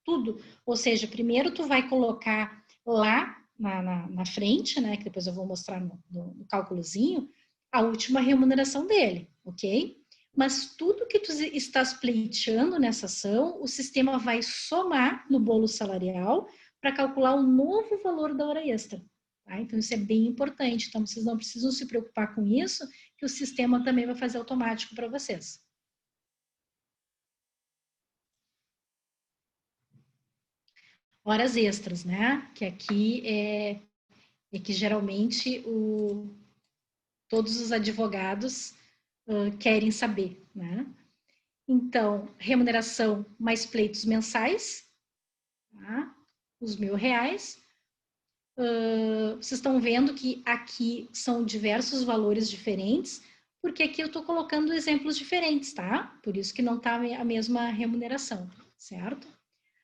tudo. Ou seja, primeiro tu vai colocar lá na frente, né, que depois eu vou mostrar no cálculozinho, a última remuneração dele, ok? Mas tudo que tu estás pleiteando nessa ação, o sistema vai somar no bolo salarial para calcular o novo valor da hora extra. Tá? Então, isso é bem importante. Então, vocês não precisam se preocupar com isso, que o sistema também vai fazer automático para vocês. Horas extras, né? Que aqui é que geralmente todos os advogados querem saber, né? Então, remuneração mais pleitos mensais, tá? Os R$1.000. Vocês estão vendo que aqui são diversos valores diferentes, porque aqui eu estou colocando exemplos diferentes, tá? Por isso que não está a mesma remuneração, certo?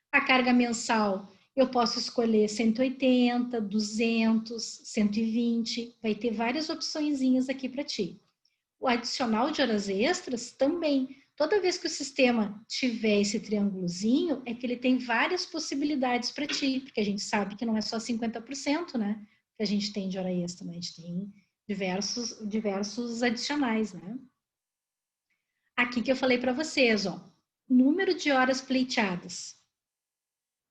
A carga mensal, eu posso escolher 180, 200, 120, vai ter várias opçõezinhas aqui para ti. O adicional de horas extras também. Toda vez que o sistema tiver esse triângulozinho, é que ele tem várias possibilidades para ti, porque a gente sabe que não é só 50%, né? Que a gente tem de hora extra, né? A gente tem diversos adicionais, né? Aqui que eu falei para vocês, ó, número de horas pleiteadas.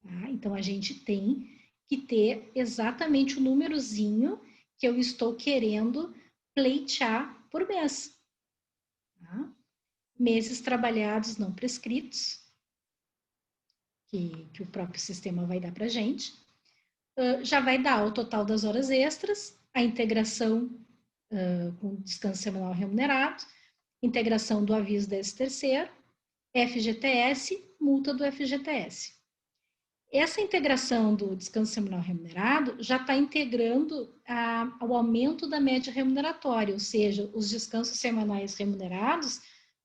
Tá? Então, a gente tem que ter exatamente o númerozinho que eu estou querendo pleitear por mês. Tá? Meses trabalhados não prescritos, que o próprio sistema vai dar para a gente. Já vai dar o total das horas extras, a integração com descanso semanal remunerado, integração do aviso 13º, FGTS, multa do FGTS. Essa integração do descanso semanal remunerado já está integrando ao aumento da média remuneratória, ou seja, os descansos semanais remunerados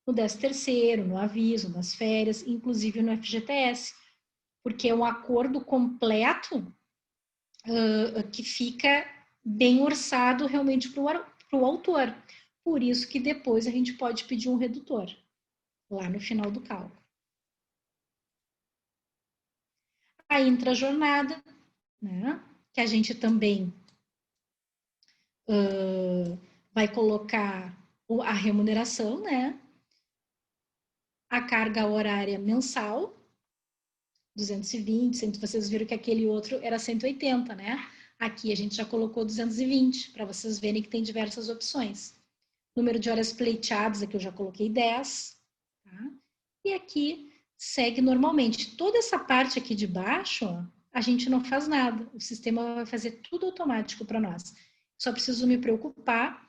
no 13º, no aviso, nas férias, inclusive no FGTS, porque é um acordo completo que fica bem orçado realmente para o autor. Por isso que depois a gente pode pedir um redutor, lá no final do cálculo. A intrajornada, né, que a gente também vai colocar a remuneração, né, a carga horária mensal, 220, vocês viram que aquele outro era 180, né? Aqui a gente já colocou 220, para vocês verem que tem diversas opções. Número de horas pleiteadas, aqui eu já coloquei 10, tá? E aqui segue normalmente. Toda essa parte aqui de baixo, ó, a gente não faz nada. O sistema vai fazer tudo automático para nós. Só preciso me preocupar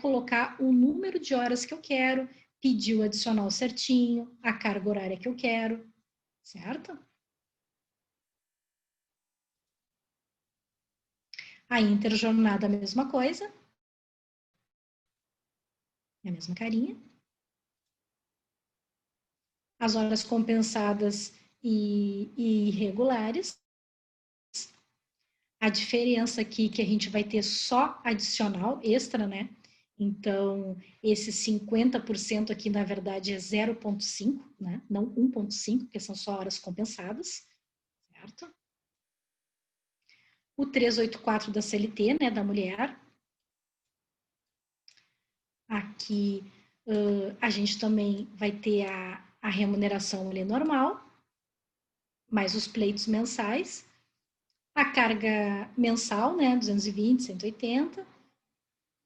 colocar o número de horas que eu quero, pedir o adicional certinho, a carga horária que eu quero, certo? A interjornada, a mesma coisa. É a mesma carinha. As horas compensadas e irregulares. A diferença aqui que a gente vai ter só adicional, extra, né? Então, esse 50% aqui, na verdade, é 0,5, né? Não 1,5, porque são só horas compensadas, certo? O 384 da CLT, né, da mulher. Aqui, a gente também vai ter a remuneração ali normal, mais os pleitos mensais. A carga mensal, né, 220, 180.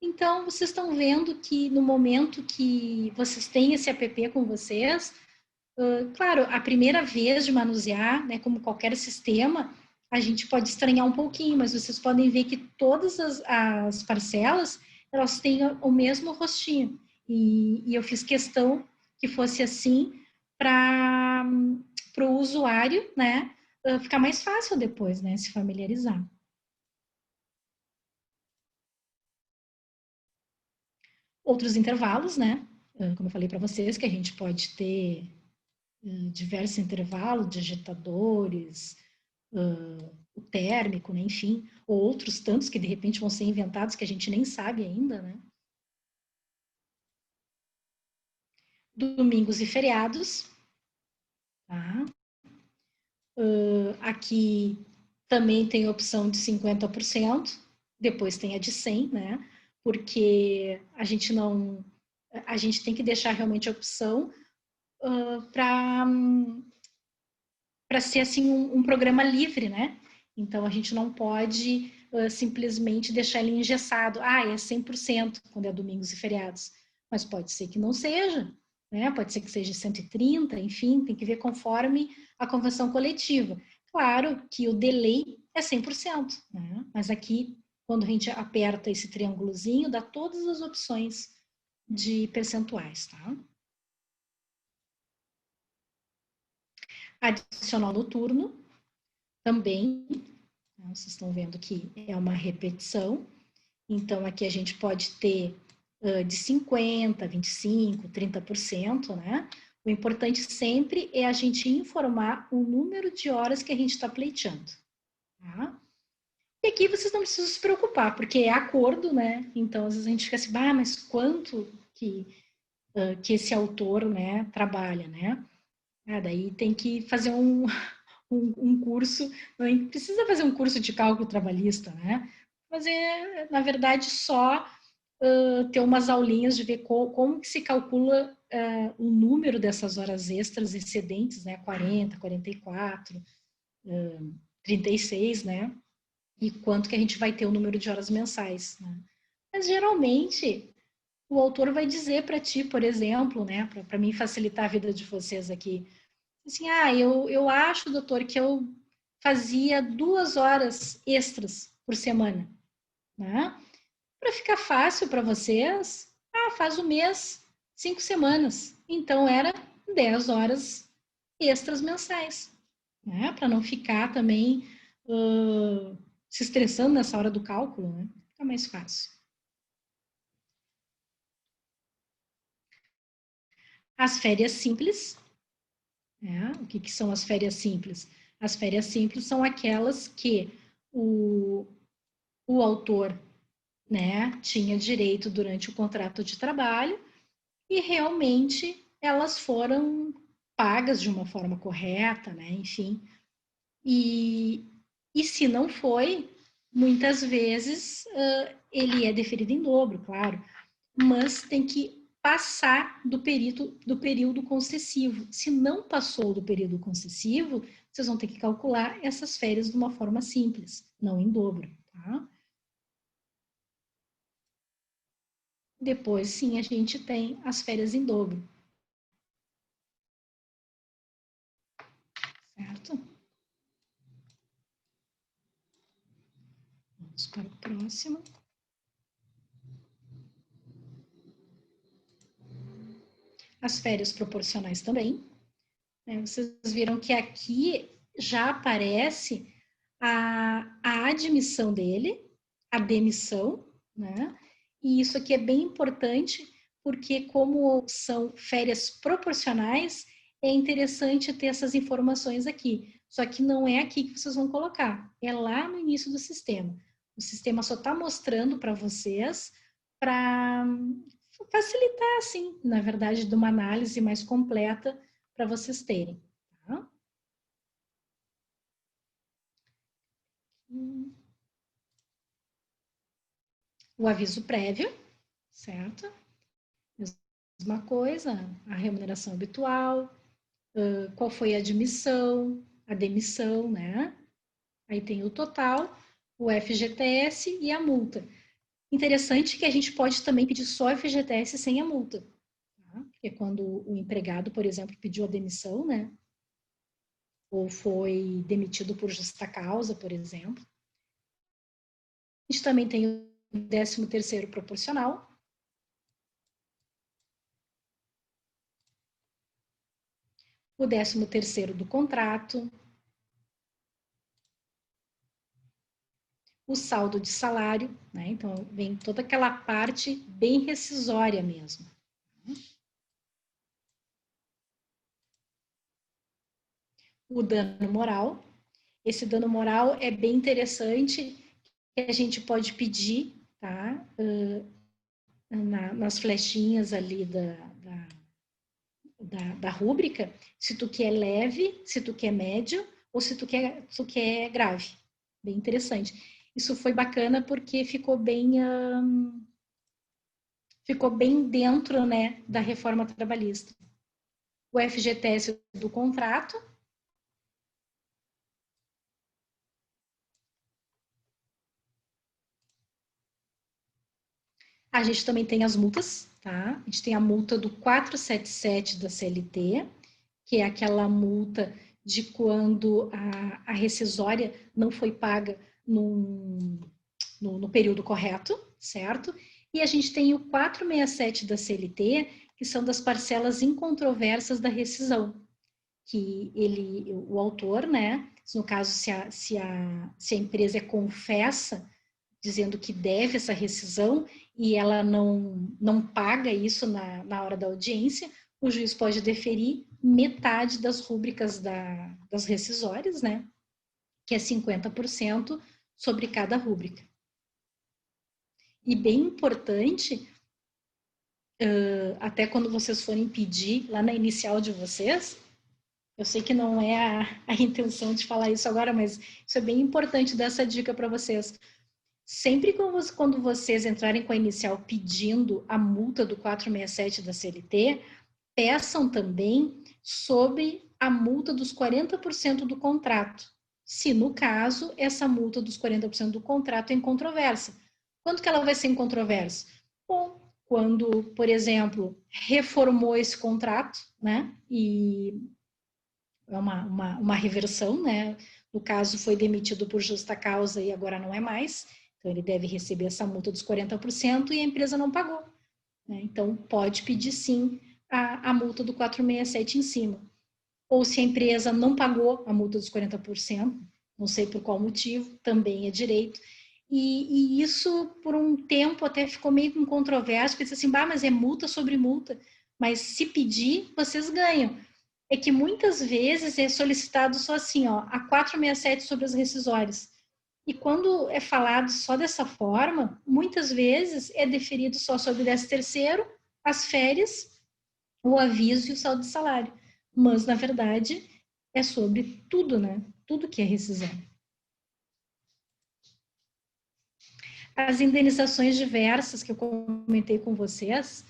Então, vocês estão vendo que no momento que vocês têm esse app com vocês, claro, a primeira vez de manusear, né, como qualquer sistema, a gente pode estranhar um pouquinho, mas vocês podem ver que todas as parcelas, elas têm o mesmo rostinho. E eu fiz questão que fosse assim para o usuário, né, ficar mais fácil depois, né, se familiarizar. Outros intervalos, né? como eu falei para vocês, que a gente pode ter diversos intervalos de agitadores, o térmico, né, enfim, ou outros tantos que de repente vão ser inventados que a gente nem sabe ainda, né? Domingos e feriados, tá? Aqui também tem a opção de 50%, depois tem a de 100%, né? Porque a gente tem que deixar realmente a opção para ser assim um programa livre, né? Então a gente não pode simplesmente deixar ele engessado. É 100% quando é domingos e feriados. Mas pode ser que não seja, né? Pode ser que seja 130, enfim, tem que ver conforme a convenção coletiva. Claro que o delay é 100%, né? Mas aqui, quando a gente aperta esse triângulozinho, dá todas as opções de percentuais, tá? Adicional noturno, também, né, vocês estão vendo que é uma repetição, então aqui a gente pode ter de 50%, 25%, 30%, né? O importante sempre é a gente informar o número de horas que a gente está pleiteando, tá? E aqui vocês não precisam se preocupar, porque é acordo, né? Então, às vezes a gente fica assim, mas quanto que esse autor, né, trabalha, né? Daí tem que fazer um curso, não precisa fazer um curso de cálculo trabalhista, né? Mas na verdade, só ter umas aulinhas de ver como que se calcula o número dessas horas extras excedentes, né? 40, 44, 36, né? E quanto que a gente vai ter o número de horas mensais, né? Mas geralmente o autor vai dizer para ti, por exemplo, né? Para mim facilitar a vida de vocês aqui, assim, eu acho, doutor, que eu fazia 2 horas extras por semana, né? Para ficar fácil para vocês, faz o mês, 5 semanas. Então, era 10 horas extras mensais, né? Para não ficar também se estressando nessa hora do cálculo, né? Fica mais fácil. As férias simples, né? O que são as férias simples? As férias simples são aquelas que o autor, né, tinha direito durante o contrato de trabalho e realmente elas foram pagas de uma forma correta, né, enfim. E se não foi, muitas vezes ele é deferido em dobro, claro, mas tem que passar do período concessivo. Se não passou do período concessivo, vocês vão ter que calcular essas férias de uma forma simples, não em dobro, tá? Depois, sim, a gente tem as férias em dobro. Certo? Vamos para o próximo. As férias proporcionais também. Vocês viram que aqui já aparece a admissão dele, a demissão, né? E isso aqui é bem importante, porque como são férias proporcionais, é interessante ter essas informações aqui. Só que não é aqui que vocês vão colocar, é lá no início do sistema. O sistema só está mostrando para vocês para facilitar, assim, na verdade, de uma análise mais completa para vocês terem. Tá? O aviso prévio, certo? Mesma coisa, a remuneração habitual, qual foi a admissão, a demissão, né? Aí tem o total, o FGTS e a multa. Interessante que a gente pode também pedir só FGTS sem a multa. Tá? Porque quando o empregado, por exemplo, pediu a demissão, né? Ou foi demitido por justa causa, por exemplo. A gente também tem o 13º proporcional. O 13º do contrato. O saldo de salário, né? Então, vem toda aquela parte bem rescisória mesmo. o dano moral. Esse dano moral é bem interessante, que a gente pode pedir, tá? Nas flechinhas ali da rúbrica, se tu quer leve, se tu quer médio ou se tu quer grave. Bem interessante. Isso foi bacana porque ficou bem dentro, né, da reforma trabalhista. O FGTS do contrato. A gente também tem as multas, tá? A gente tem a multa do 477 da CLT, que é aquela multa de quando a rescisória não foi paga no período correto, certo? E a gente tem o 467 da CLT, que são das parcelas incontroversas da rescisão, que o autor, né, no caso, se a empresa confessa dizendo que deve essa rescisão e ela não paga isso na hora da audiência, o juiz pode deferir metade das rúbricas das rescisórias, né? Que é 50% sobre cada rúbrica. E bem importante, até quando vocês forem pedir lá na inicial de vocês, eu sei que não é a intenção de falar isso agora, mas isso é bem importante, dar essa dica para vocês. Sempre quando vocês entrarem com a inicial pedindo a multa do 467 da CLT, peçam também sobre a multa dos 40% do contrato, se no caso essa multa dos 40% do contrato é incontroversa. Quando que ela vai ser incontroversa? Bom, quando, por exemplo, reformou esse contrato, né, e é uma reversão, né, no caso foi demitido por justa causa e agora não é mais, então ele deve receber essa multa dos 40% e a empresa não pagou, né? Então pode pedir sim a multa do 467 em cima. Ou se a empresa não pagou a multa dos 40%, não sei por qual motivo, também é direito. E isso, por um tempo, até ficou meio controverso, porque assim, mas é multa sobre multa. Mas se pedir, vocês ganham. É que muitas vezes é solicitado só assim, ó, a 467 sobre as rescisórias. E quando é falado só dessa forma, muitas vezes é deferido só sobre o 13º, as férias, o aviso e o saldo de salário. Mas, na verdade, é sobre tudo, né? Tudo que é rescisão. As indenizações diversas que eu comentei com vocês,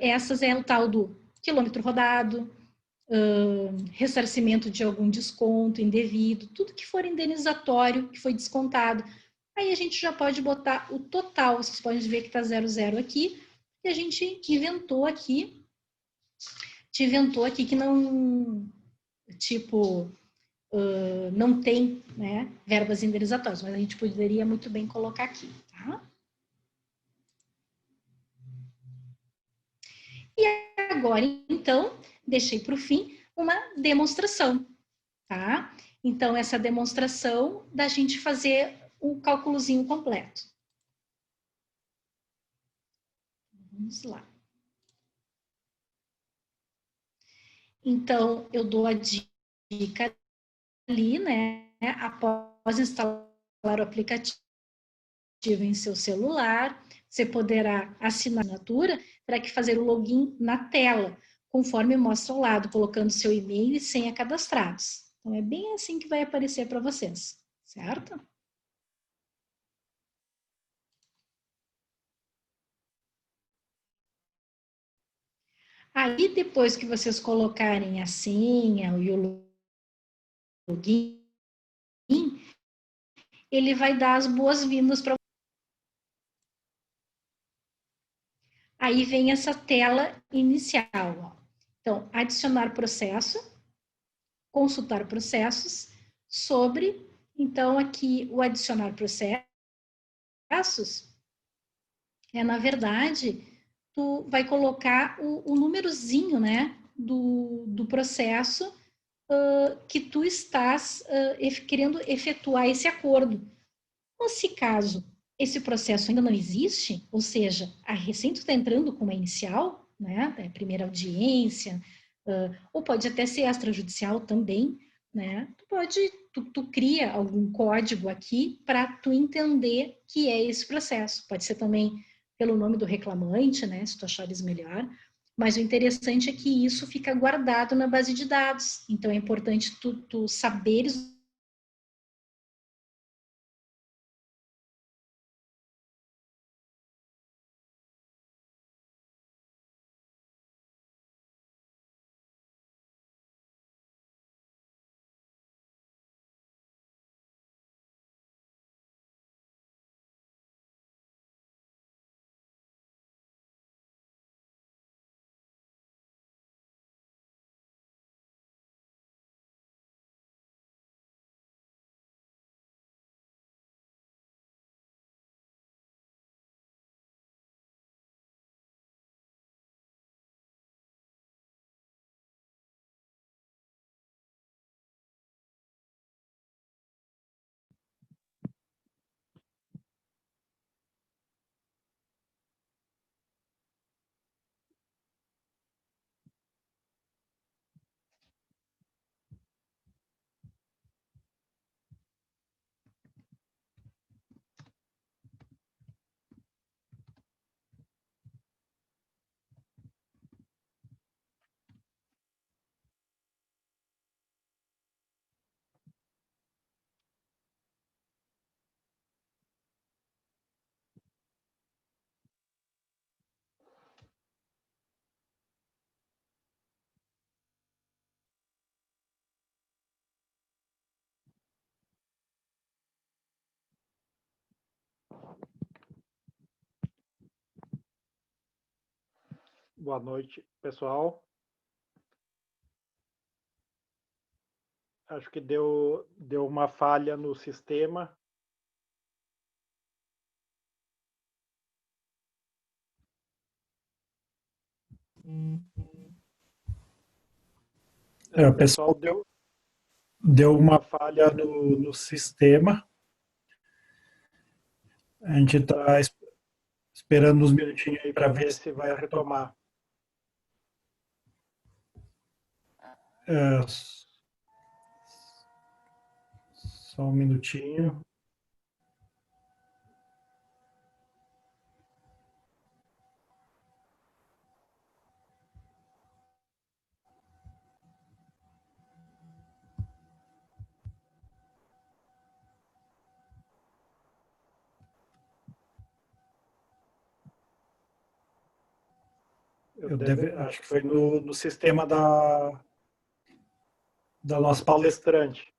essas é o tal do quilômetro rodado, ressarcimento de algum desconto indevido, tudo que for indenizatório, que foi descontado. Aí a gente já pode botar o total, vocês podem ver que está 00 aqui, e a gente inventou aqui que não, tipo, não tem, né, verbas indenizatórias, mas a gente poderia muito bem colocar aqui, tá? E agora, então, deixei para o fim uma demonstração, tá? Então, essa demonstração da gente fazer o cálculozinho completo. Vamos lá. Então, eu dou a dica ali, né? Após instalar o aplicativo em seu celular, você poderá assinar a assinatura para que fazer o login na tela, conforme mostra ao lado, colocando seu e-mail e senha cadastrados. Então, é bem assim que vai aparecer para vocês, certo? Aí, depois que vocês colocarem a senha e o login, ele vai dar as boas-vindas para. Aí vem essa tela inicial. Ó. Então, adicionar processo, consultar processos, sobre, então, aqui o adicionar processos, na verdade, tu vai colocar o númerozinho, né, do processo que tu estás querendo efetuar esse acordo. Nesse caso, esse processo ainda não existe, ou seja, a recém tu está entrando com uma inicial, né, primeira audiência, ou pode até ser extrajudicial também, né? Tu cria algum código aqui para tu entender que é esse processo. Pode ser também pelo nome do reclamante, né? Se tu achares melhor. Mas o interessante é que isso fica guardado na base de dados. Então é importante tu saberes Boa noite, pessoal. Acho que deu uma falha no sistema. O pessoal deu uma falha no sistema. A gente está esperando uns minutinhos aí para ver se vai retomar. Só um minutinho. Acho que foi no sistema da nossa palestrante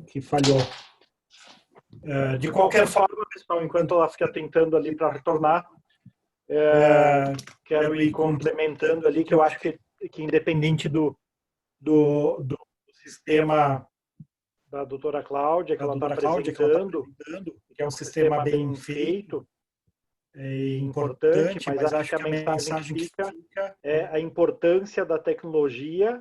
que falhou. De qualquer forma, pessoal, enquanto ela fica tentando ali para retornar, quero ir complementando ali, que eu acho que independente do sistema da doutora Cláudia, que ela está apresentando, que é um sistema bem feito, é importante, mas acho que a mensagem que fica é a importância da tecnologia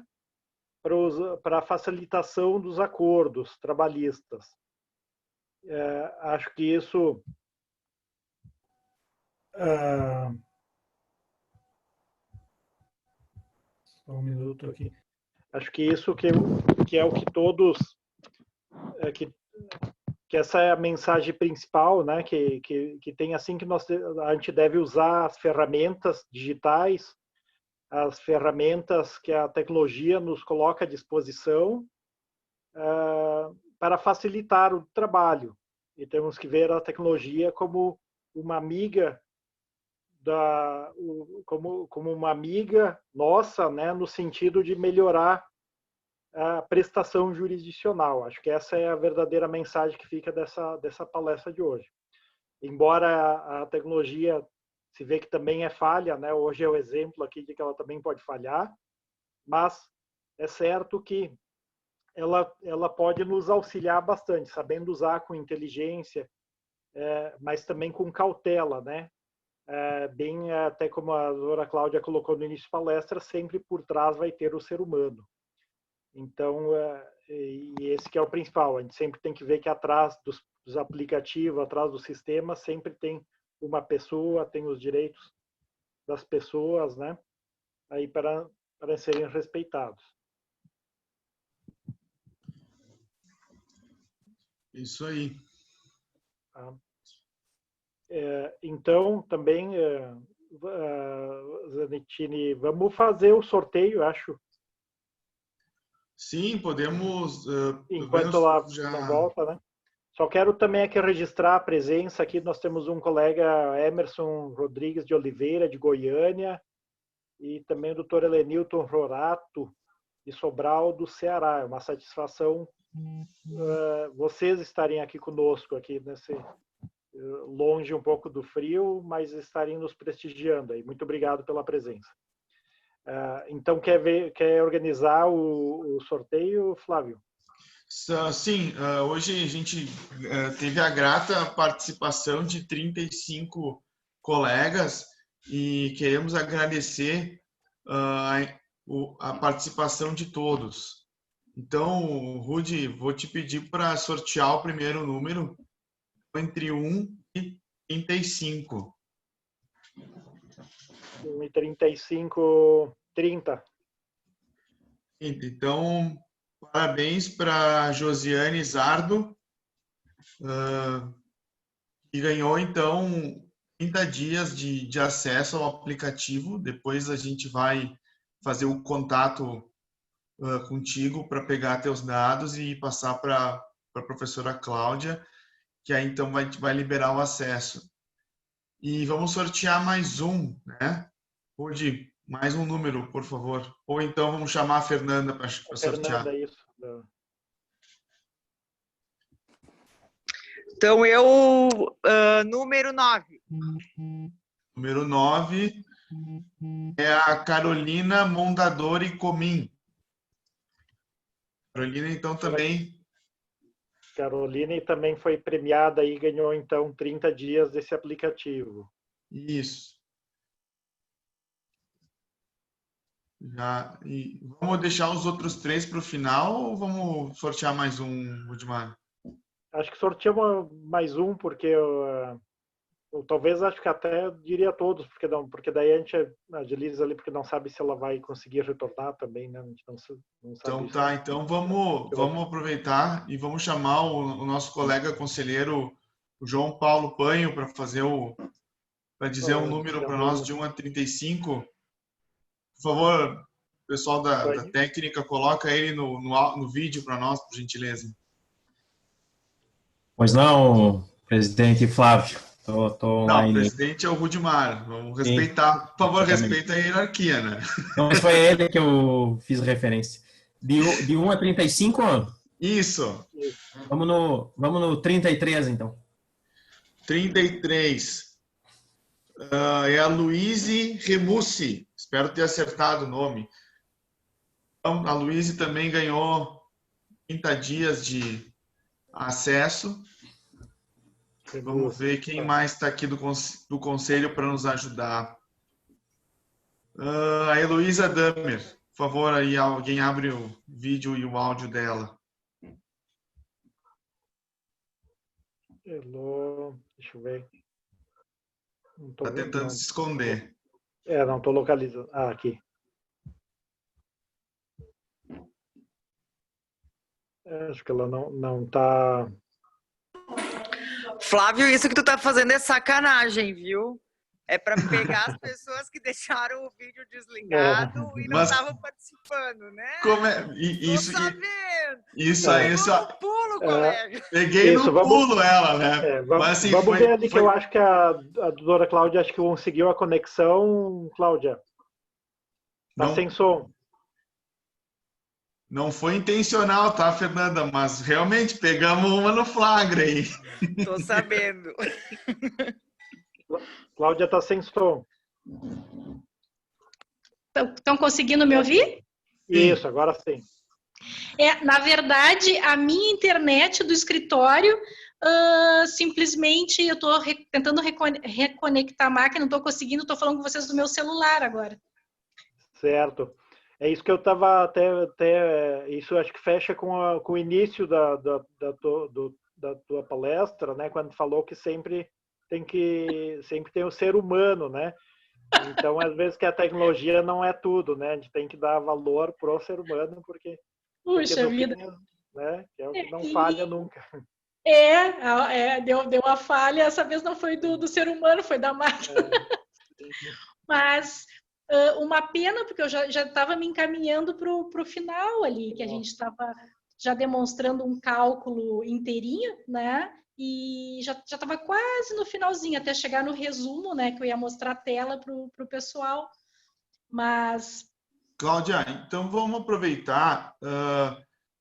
para a facilitação dos acordos trabalhistas. Acho que isso só um minuto aqui. Acho que isso que é o que todos que essa é a mensagem principal, né? Que tem assim que a gente deve usar as ferramentas digitais, as ferramentas que a tecnologia nos coloca à disposição para facilitar o trabalho. E temos que ver a tecnologia como uma amiga como uma amiga nossa, né? No sentido de melhorar a prestação jurisdicional. Acho que essa é a verdadeira mensagem que fica dessa palestra de hoje. Embora a tecnologia se vê que também é falha, né? Hoje é o exemplo aqui de que ela também pode falhar, mas é certo que ela pode nos auxiliar bastante, sabendo usar com inteligência, mas também com cautela, né? Bem, até como a doutora Cláudia colocou no início da palestra, sempre por trás vai ter o ser humano. Então, e esse que é o principal, a gente sempre tem que ver que atrás dos aplicativos, atrás do sistema, sempre tem uma pessoa, tem os direitos das pessoas, né? Aí para serem respeitados. Isso aí. Tá? Então, também, Zanettini, vamos fazer o sorteio, acho. Sim, podemos. Enquanto ela não volta, né? Só quero também aqui registrar a presença aqui. Nós temos um colega, Emerson Rodrigues de Oliveira, de Goiânia, e também o doutor Helenilton Rorato, de Sobral, do Ceará. É uma satisfação vocês estarem aqui conosco, aqui nesse longe um pouco do frio, mas estarem nos prestigiando aí. Muito obrigado pela presença. Então, quer organizar o sorteio, Flávio? Sim, hoje a gente teve a grata participação de 35 colegas e queremos agradecer a participação de todos. Então, Rudy, vou te pedir para sortear o primeiro número entre 1 e 35. 1 e 35, 30. Então, parabéns para Josiane Zardo, que ganhou, então, 30 dias de acesso ao aplicativo. Depois a gente vai fazer o contato contigo para pegar teus dados e passar para a professora Cláudia, que aí então vai liberar o acesso. E vamos sortear mais um, né? Rudy, mais um número, por favor. Ou então vamos chamar a Fernanda para sortear. Fernanda, isso. Então, número 9. Número 9 é a Carolina Mondadori Comim. Carolina, então, também... Carolina também foi premiada e ganhou, então, 30 dias desse aplicativo. Isso. E vamos deixar os outros 3 para o final ou vamos sortear mais um, Rudimar? Acho que sorteamos mais um, porque eu talvez acho que até diria todos, porque daí a gente agiliza ali, porque não sabe se ela vai conseguir retornar também, né? A gente não sabe Então isso. tá, então vamos aproveitar e vamos chamar o nosso colega conselheiro, o João Paulo Panho, para dizer um número para nós de 1 a 35. Por favor, pessoal da técnica, coloca ele no vídeo para nós, por gentileza. Pois não, presidente Flávio. Tô não, online. O presidente é o Rudimar. Vamos respeitar. Por favor, respeita a hierarquia, né? Não, mas foi ele que eu fiz referência. De 1 a 35? Isso. Vamos no 33, então. 33. É a Luíse Remussi. Espero ter acertado o nome. Então, a Luíse também ganhou 30 dias de acesso. Vamos ver quem mais está aqui do conselho para nos ajudar. A Heloísa Damer. Por favor, aí alguém abre o vídeo e o áudio dela. Hello, deixa eu ver. Está tentando se esconder. Não estou localizando. Aqui. Acho que ela não está... Flávio, isso que tu tá fazendo é sacanagem, viu? É para pegar as pessoas que deixaram o vídeo desligado e não estavam participando, né? Como é? Tô sabendo. Isso aí. No pulo, colega. Peguei no pulo ela, né? Vamos, mas, assim, vamos ver ali que eu acho que a doutora Cláudia acho que conseguiu a conexão. Cláudia, tá sem som. Não foi intencional, tá, Fernanda? Mas realmente pegamos uma no flagra aí. Tô sabendo. Cláudia tá sem som. Estão conseguindo me ouvir? Isso, agora sim. Na verdade, a minha internet do escritório, simplesmente eu estou tentando reconectar a máquina, não estou conseguindo, estou falando com vocês do meu celular agora. Certo. É isso que eu estava até isso acho que fecha com o início da tua palestra, né? Quando falou que sempre tem o ser humano, né? Então, às vezes que a tecnologia não é tudo, né? A gente tem que dar valor pro ser humano, porque Puxa vida. né? Que é o que não falha nunca. Deu uma falha, essa vez não foi do ser humano, foi da máquina. Mas uma pena, porque eu já estava me encaminhando para o final ali, que a gente estava já demonstrando um cálculo inteirinho, né? E já estava quase no finalzinho, até chegar no resumo, né? Que eu ia mostrar a tela para o pessoal. Mas... Cláudia, então vamos aproveitar.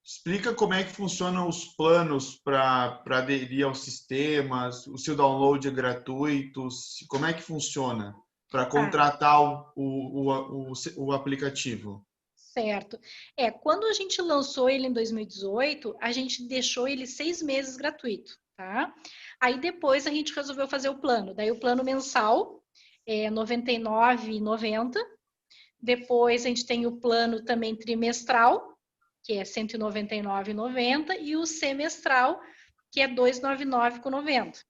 Explica como é que funcionam os planos para aderir aos sistemas, o seu download é gratuito, como é que funciona para contratar o aplicativo? Certo. Quando a gente lançou ele em 2018, a gente deixou ele 6 meses gratuito, tá? Aí depois a gente resolveu fazer o plano. Daí o plano mensal é R$ 99,90. Depois a gente tem o plano também trimestral, que é R$ 199,90, e o semestral, que é R$ 299,90.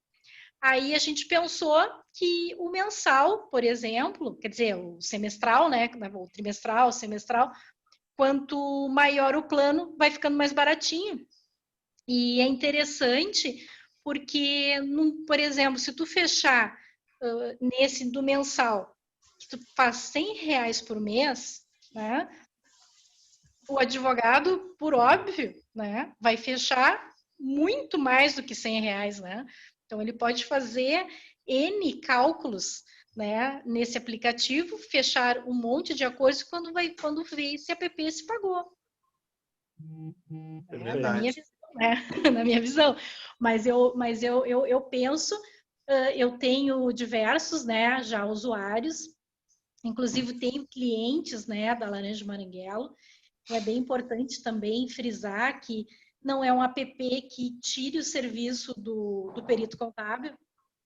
Aí a gente pensou que o mensal, por exemplo, quer dizer, o semestral, né? O trimestral, o semestral, quanto maior o plano, vai ficando mais baratinho. E é interessante porque, por exemplo, se tu fechar nesse do mensal, que tu faz R$100 por mês, né? O advogado, por óbvio, né, vai fechar muito mais do que R$100, né? Então, ele pode fazer N cálculos, né, nesse aplicativo, fechar um monte de acordos quando vê se a PP se pagou. Na minha visão, né? Na minha visão. Mas eu penso, eu tenho diversos, né, já usuários, inclusive tenho clientes, né, da Laranja Maranguelo. Então, é bem importante também frisar que não é um app que tire o serviço do perito contábil,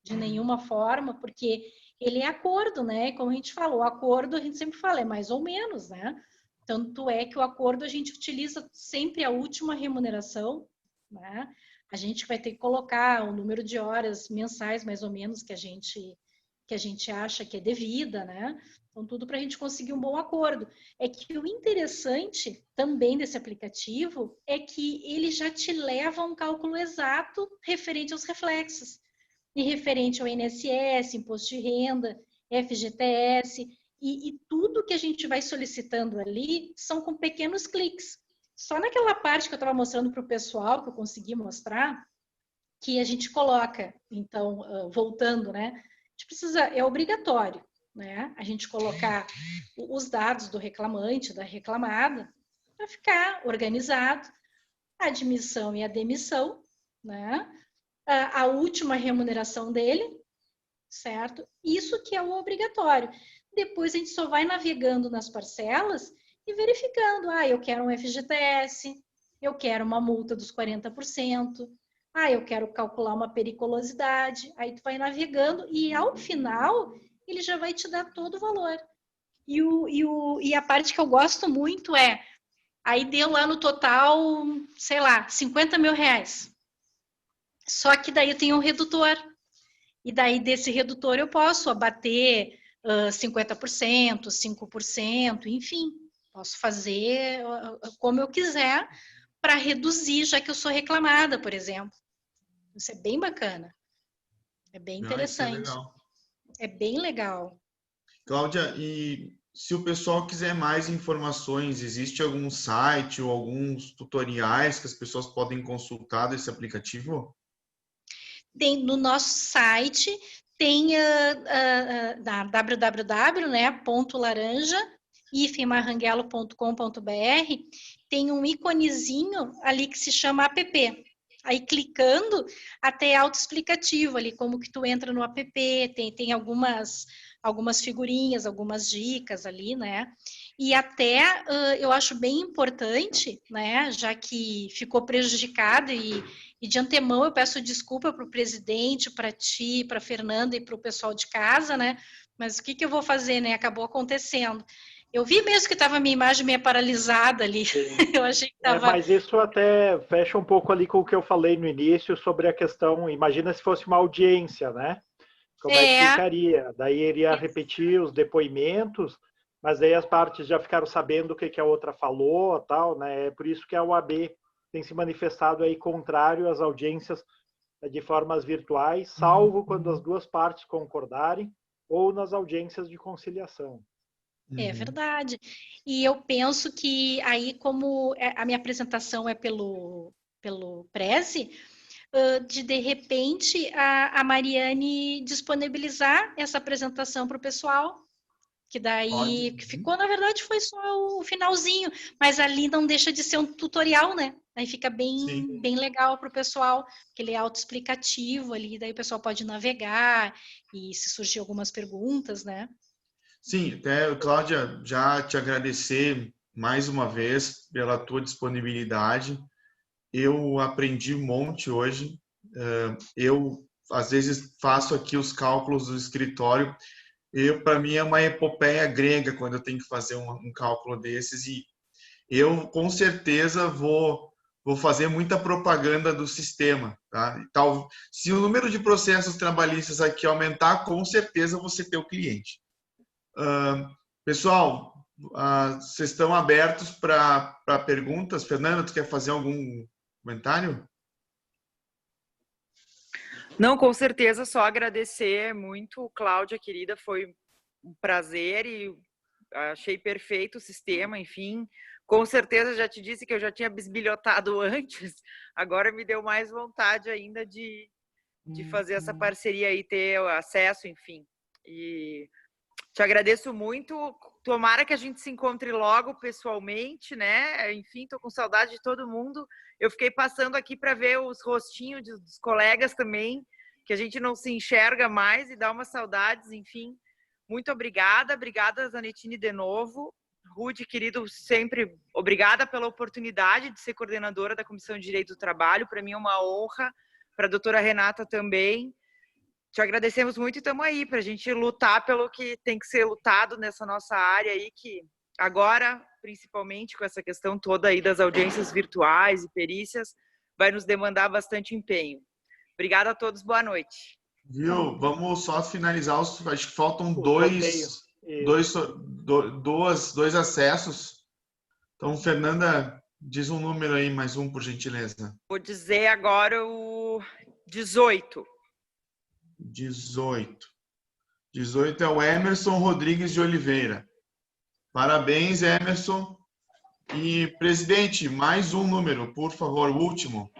de nenhuma forma, porque ele é acordo, né? Como a gente falou, o acordo a gente sempre fala, é mais ou menos, né? Tanto é que o acordo a gente utiliza sempre a última remuneração, né? A gente vai ter que colocar o número de horas mensais, mais ou menos, que a gente acha que é devida, né? Então, tudo para a gente conseguir um bom acordo. É que o interessante também desse aplicativo é que ele já te leva a um cálculo exato referente aos reflexos. E referente ao INSS, Imposto de Renda, FGTS, e tudo que a gente vai solicitando ali são com pequenos cliques. Só naquela parte que eu estava mostrando para o pessoal, que eu consegui mostrar, que a gente coloca, então, voltando, né? A gente precisa, é obrigatório, né? A gente colocar os dados do reclamante, da reclamada, para ficar organizado, a admissão e a demissão, né? A última remuneração dele, certo? Isso que é o obrigatório. Depois a gente só vai navegando nas parcelas e verificando, eu quero um FGTS, eu quero uma multa dos 40%, eu quero calcular uma periculosidade, aí tu vai navegando e ao final ele já vai te dar todo o valor. E a parte que eu gosto muito aí deu lá no total, sei lá, R$50 mil. Só que daí eu tenho um redutor. E daí desse redutor eu posso abater 50%, 5%, enfim. Posso fazer como eu quiser para reduzir, já que eu sou reclamada, por exemplo. Isso é bem bacana. É bem interessante. É bem legal. Cláudia, e se o pessoal quiser mais informações, existe algum site ou alguns tutoriais que as pessoas podem consultar desse aplicativo? Tem no nosso site, tem www.laranja-maranguelo.com.br, tem um íconezinho ali que se chama app. Aí, clicando, até autoexplicativo ali, como que tu entra no app, tem algumas figurinhas, algumas dicas ali, né? E até eu acho bem importante, né? Já que ficou prejudicado e de antemão eu peço desculpa para o presidente, para ti, para a Fernanda e para o pessoal de casa, né? Mas o que eu vou fazer, né? Acabou acontecendo. Eu vi mesmo que estava a minha imagem meio paralisada ali. Eu achei que estava... Mas isso até fecha um pouco ali com o que eu falei no início sobre a questão, imagina se fosse uma audiência, né? Como é que ficaria? Daí iria repetir os depoimentos, mas aí as partes já ficaram sabendo o que a outra falou, tal, né? É por isso que a OAB tem se manifestado aí contrário às audiências de formas virtuais, salvo quando as duas partes concordarem, ou nas audiências de conciliação. É verdade. E eu penso que aí, como a minha apresentação é pelo Prezi, de repente, a Mariane disponibilizar essa apresentação para o pessoal, que daí que ficou, na verdade, foi só o finalzinho, mas ali não deixa de ser um tutorial, né? Aí fica bem legal para o pessoal, porque ele é autoexplicativo ali, daí o pessoal pode navegar e se surgir algumas perguntas, né? Sim, até, Cláudia, já te agradecer mais uma vez pela tua disponibilidade. Eu aprendi um monte hoje. Eu, às vezes, faço aqui os cálculos do escritório. Para mim, é uma epopeia grega quando eu tenho que fazer um cálculo desses. E eu, com certeza, vou fazer muita propaganda do sistema. Tá? E tal, se o número de processos trabalhistas aqui aumentar, com certeza você tem o cliente. Pessoal, vocês estão abertos para perguntas? Fernanda, tu quer fazer algum comentário? Não, com certeza, só agradecer muito, Cláudia, querida, foi um prazer e achei perfeito o sistema, enfim. Com certeza, já te disse que eu já tinha bisbilhotado antes, agora me deu mais vontade ainda de fazer essa parceria e ter acesso, enfim. E te agradeço muito, tomara que a gente se encontre logo pessoalmente, né? Enfim, estou com saudade de todo mundo. Eu fiquei passando aqui para ver os rostinhos dos colegas também, que a gente não se enxerga mais e dá umas saudades, enfim. Muito obrigada, Zanettini, de novo. Rude, querido, sempre obrigada pela oportunidade de ser coordenadora da Comissão de Direito do Trabalho. Para mim é uma honra, para a doutora Renata também. Te agradecemos muito e estamos aí para a gente lutar pelo que tem que ser lutado nessa nossa área aí, que agora, principalmente com essa questão toda aí das audiências virtuais e perícias, vai nos demandar bastante empenho. Obrigada a todos, boa noite. Viu? Vamos só finalizar, acho que faltam dois acessos. Então, Fernanda, diz um número aí, mais um, por gentileza. Vou dizer agora o 18. 18 é o Emerson Rodrigues de Oliveira. Parabéns, Emerson. E, presidente, mais um número, por favor, o último.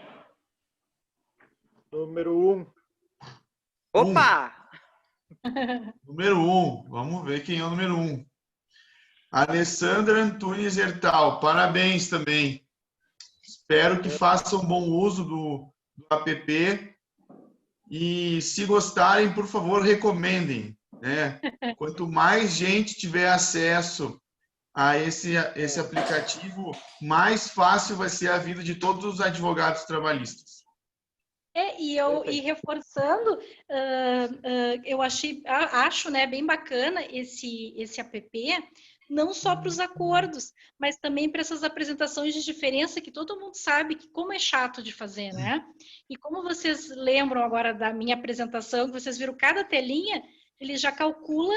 Número 1. Opa! Número 1. Vamos ver quem é o número 1. Alessandra Antunes Hertal. Parabéns também. Espero que façam bom uso do app. E, se gostarem, por favor, recomendem. Né? Quanto mais gente tiver acesso a esse aplicativo, mais fácil vai ser a vida de todos os advogados trabalhistas. E reforçando, eu acho, né, bem bacana esse app, não só para os acordos, mas também para essas apresentações de diferença que todo mundo sabe que como é chato de fazer, né? E como vocês lembram agora da minha apresentação, que vocês viram cada telinha, ele já calcula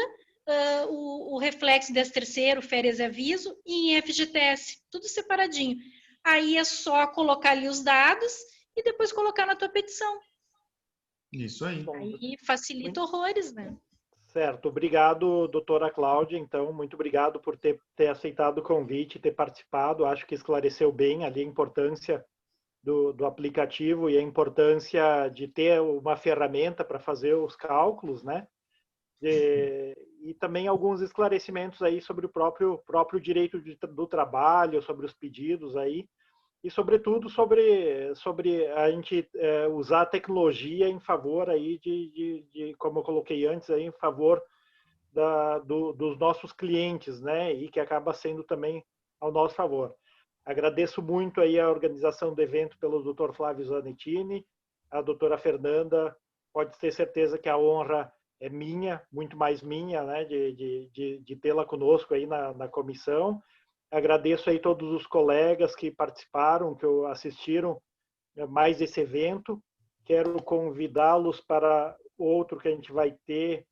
o reflexo desse terceiro, férias e aviso, e em FGTS, tudo separadinho. Aí é só colocar ali os dados e depois colocar na tua petição. Isso aí. Aí facilita horrores, né? Certo. Obrigado, doutora Cláudia. Então, muito obrigado por ter aceitado o convite, ter participado. Acho que esclareceu bem ali a importância do aplicativo e a importância de ter uma ferramenta para fazer os cálculos, né? E também alguns esclarecimentos aí sobre o próprio direito do trabalho, sobre os pedidos aí, e sobretudo sobre a gente usar a tecnologia em favor aí de como eu coloquei antes, aí, em favor dos nossos clientes, né? E que acaba sendo também ao nosso favor. Agradeço muito aí a organização do evento pelo Dr. Flávio Zanettini, a doutora Fernanda, pode ter certeza que a honra é minha, muito mais minha, né, de tê-la conosco aí na comissão. Agradeço aí todos os colegas que participaram, que assistiram mais esse evento. Quero convidá-los para outro que a gente vai ter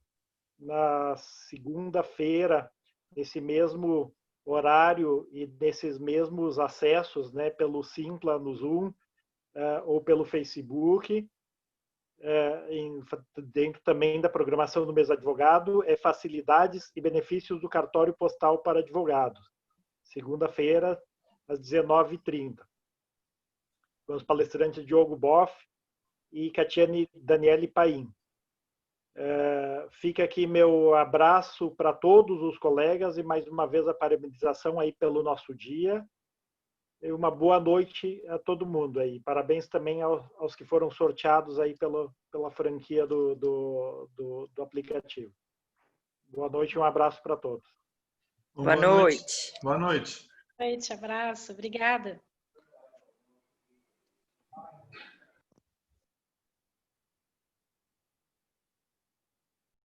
na segunda-feira, nesse mesmo horário e desses mesmos acessos, né, pelo Simpla no Zoom ou pelo Facebook. dentro também da programação do mês advogado, é facilidades e benefícios do cartório postal para advogados. Segunda-feira, às 19h30. Com os palestrantes Diogo Boff e Catiane Daniele Paim. Fica aqui meu abraço para todos os colegas e mais uma vez a parabenização aí pelo nosso dia. E uma boa noite a todo mundo aí. Parabéns também aos que foram sorteados aí pela franquia do aplicativo. Boa noite e um abraço para todos. Boa noite. Boa noite. Boa noite, abraço, obrigada.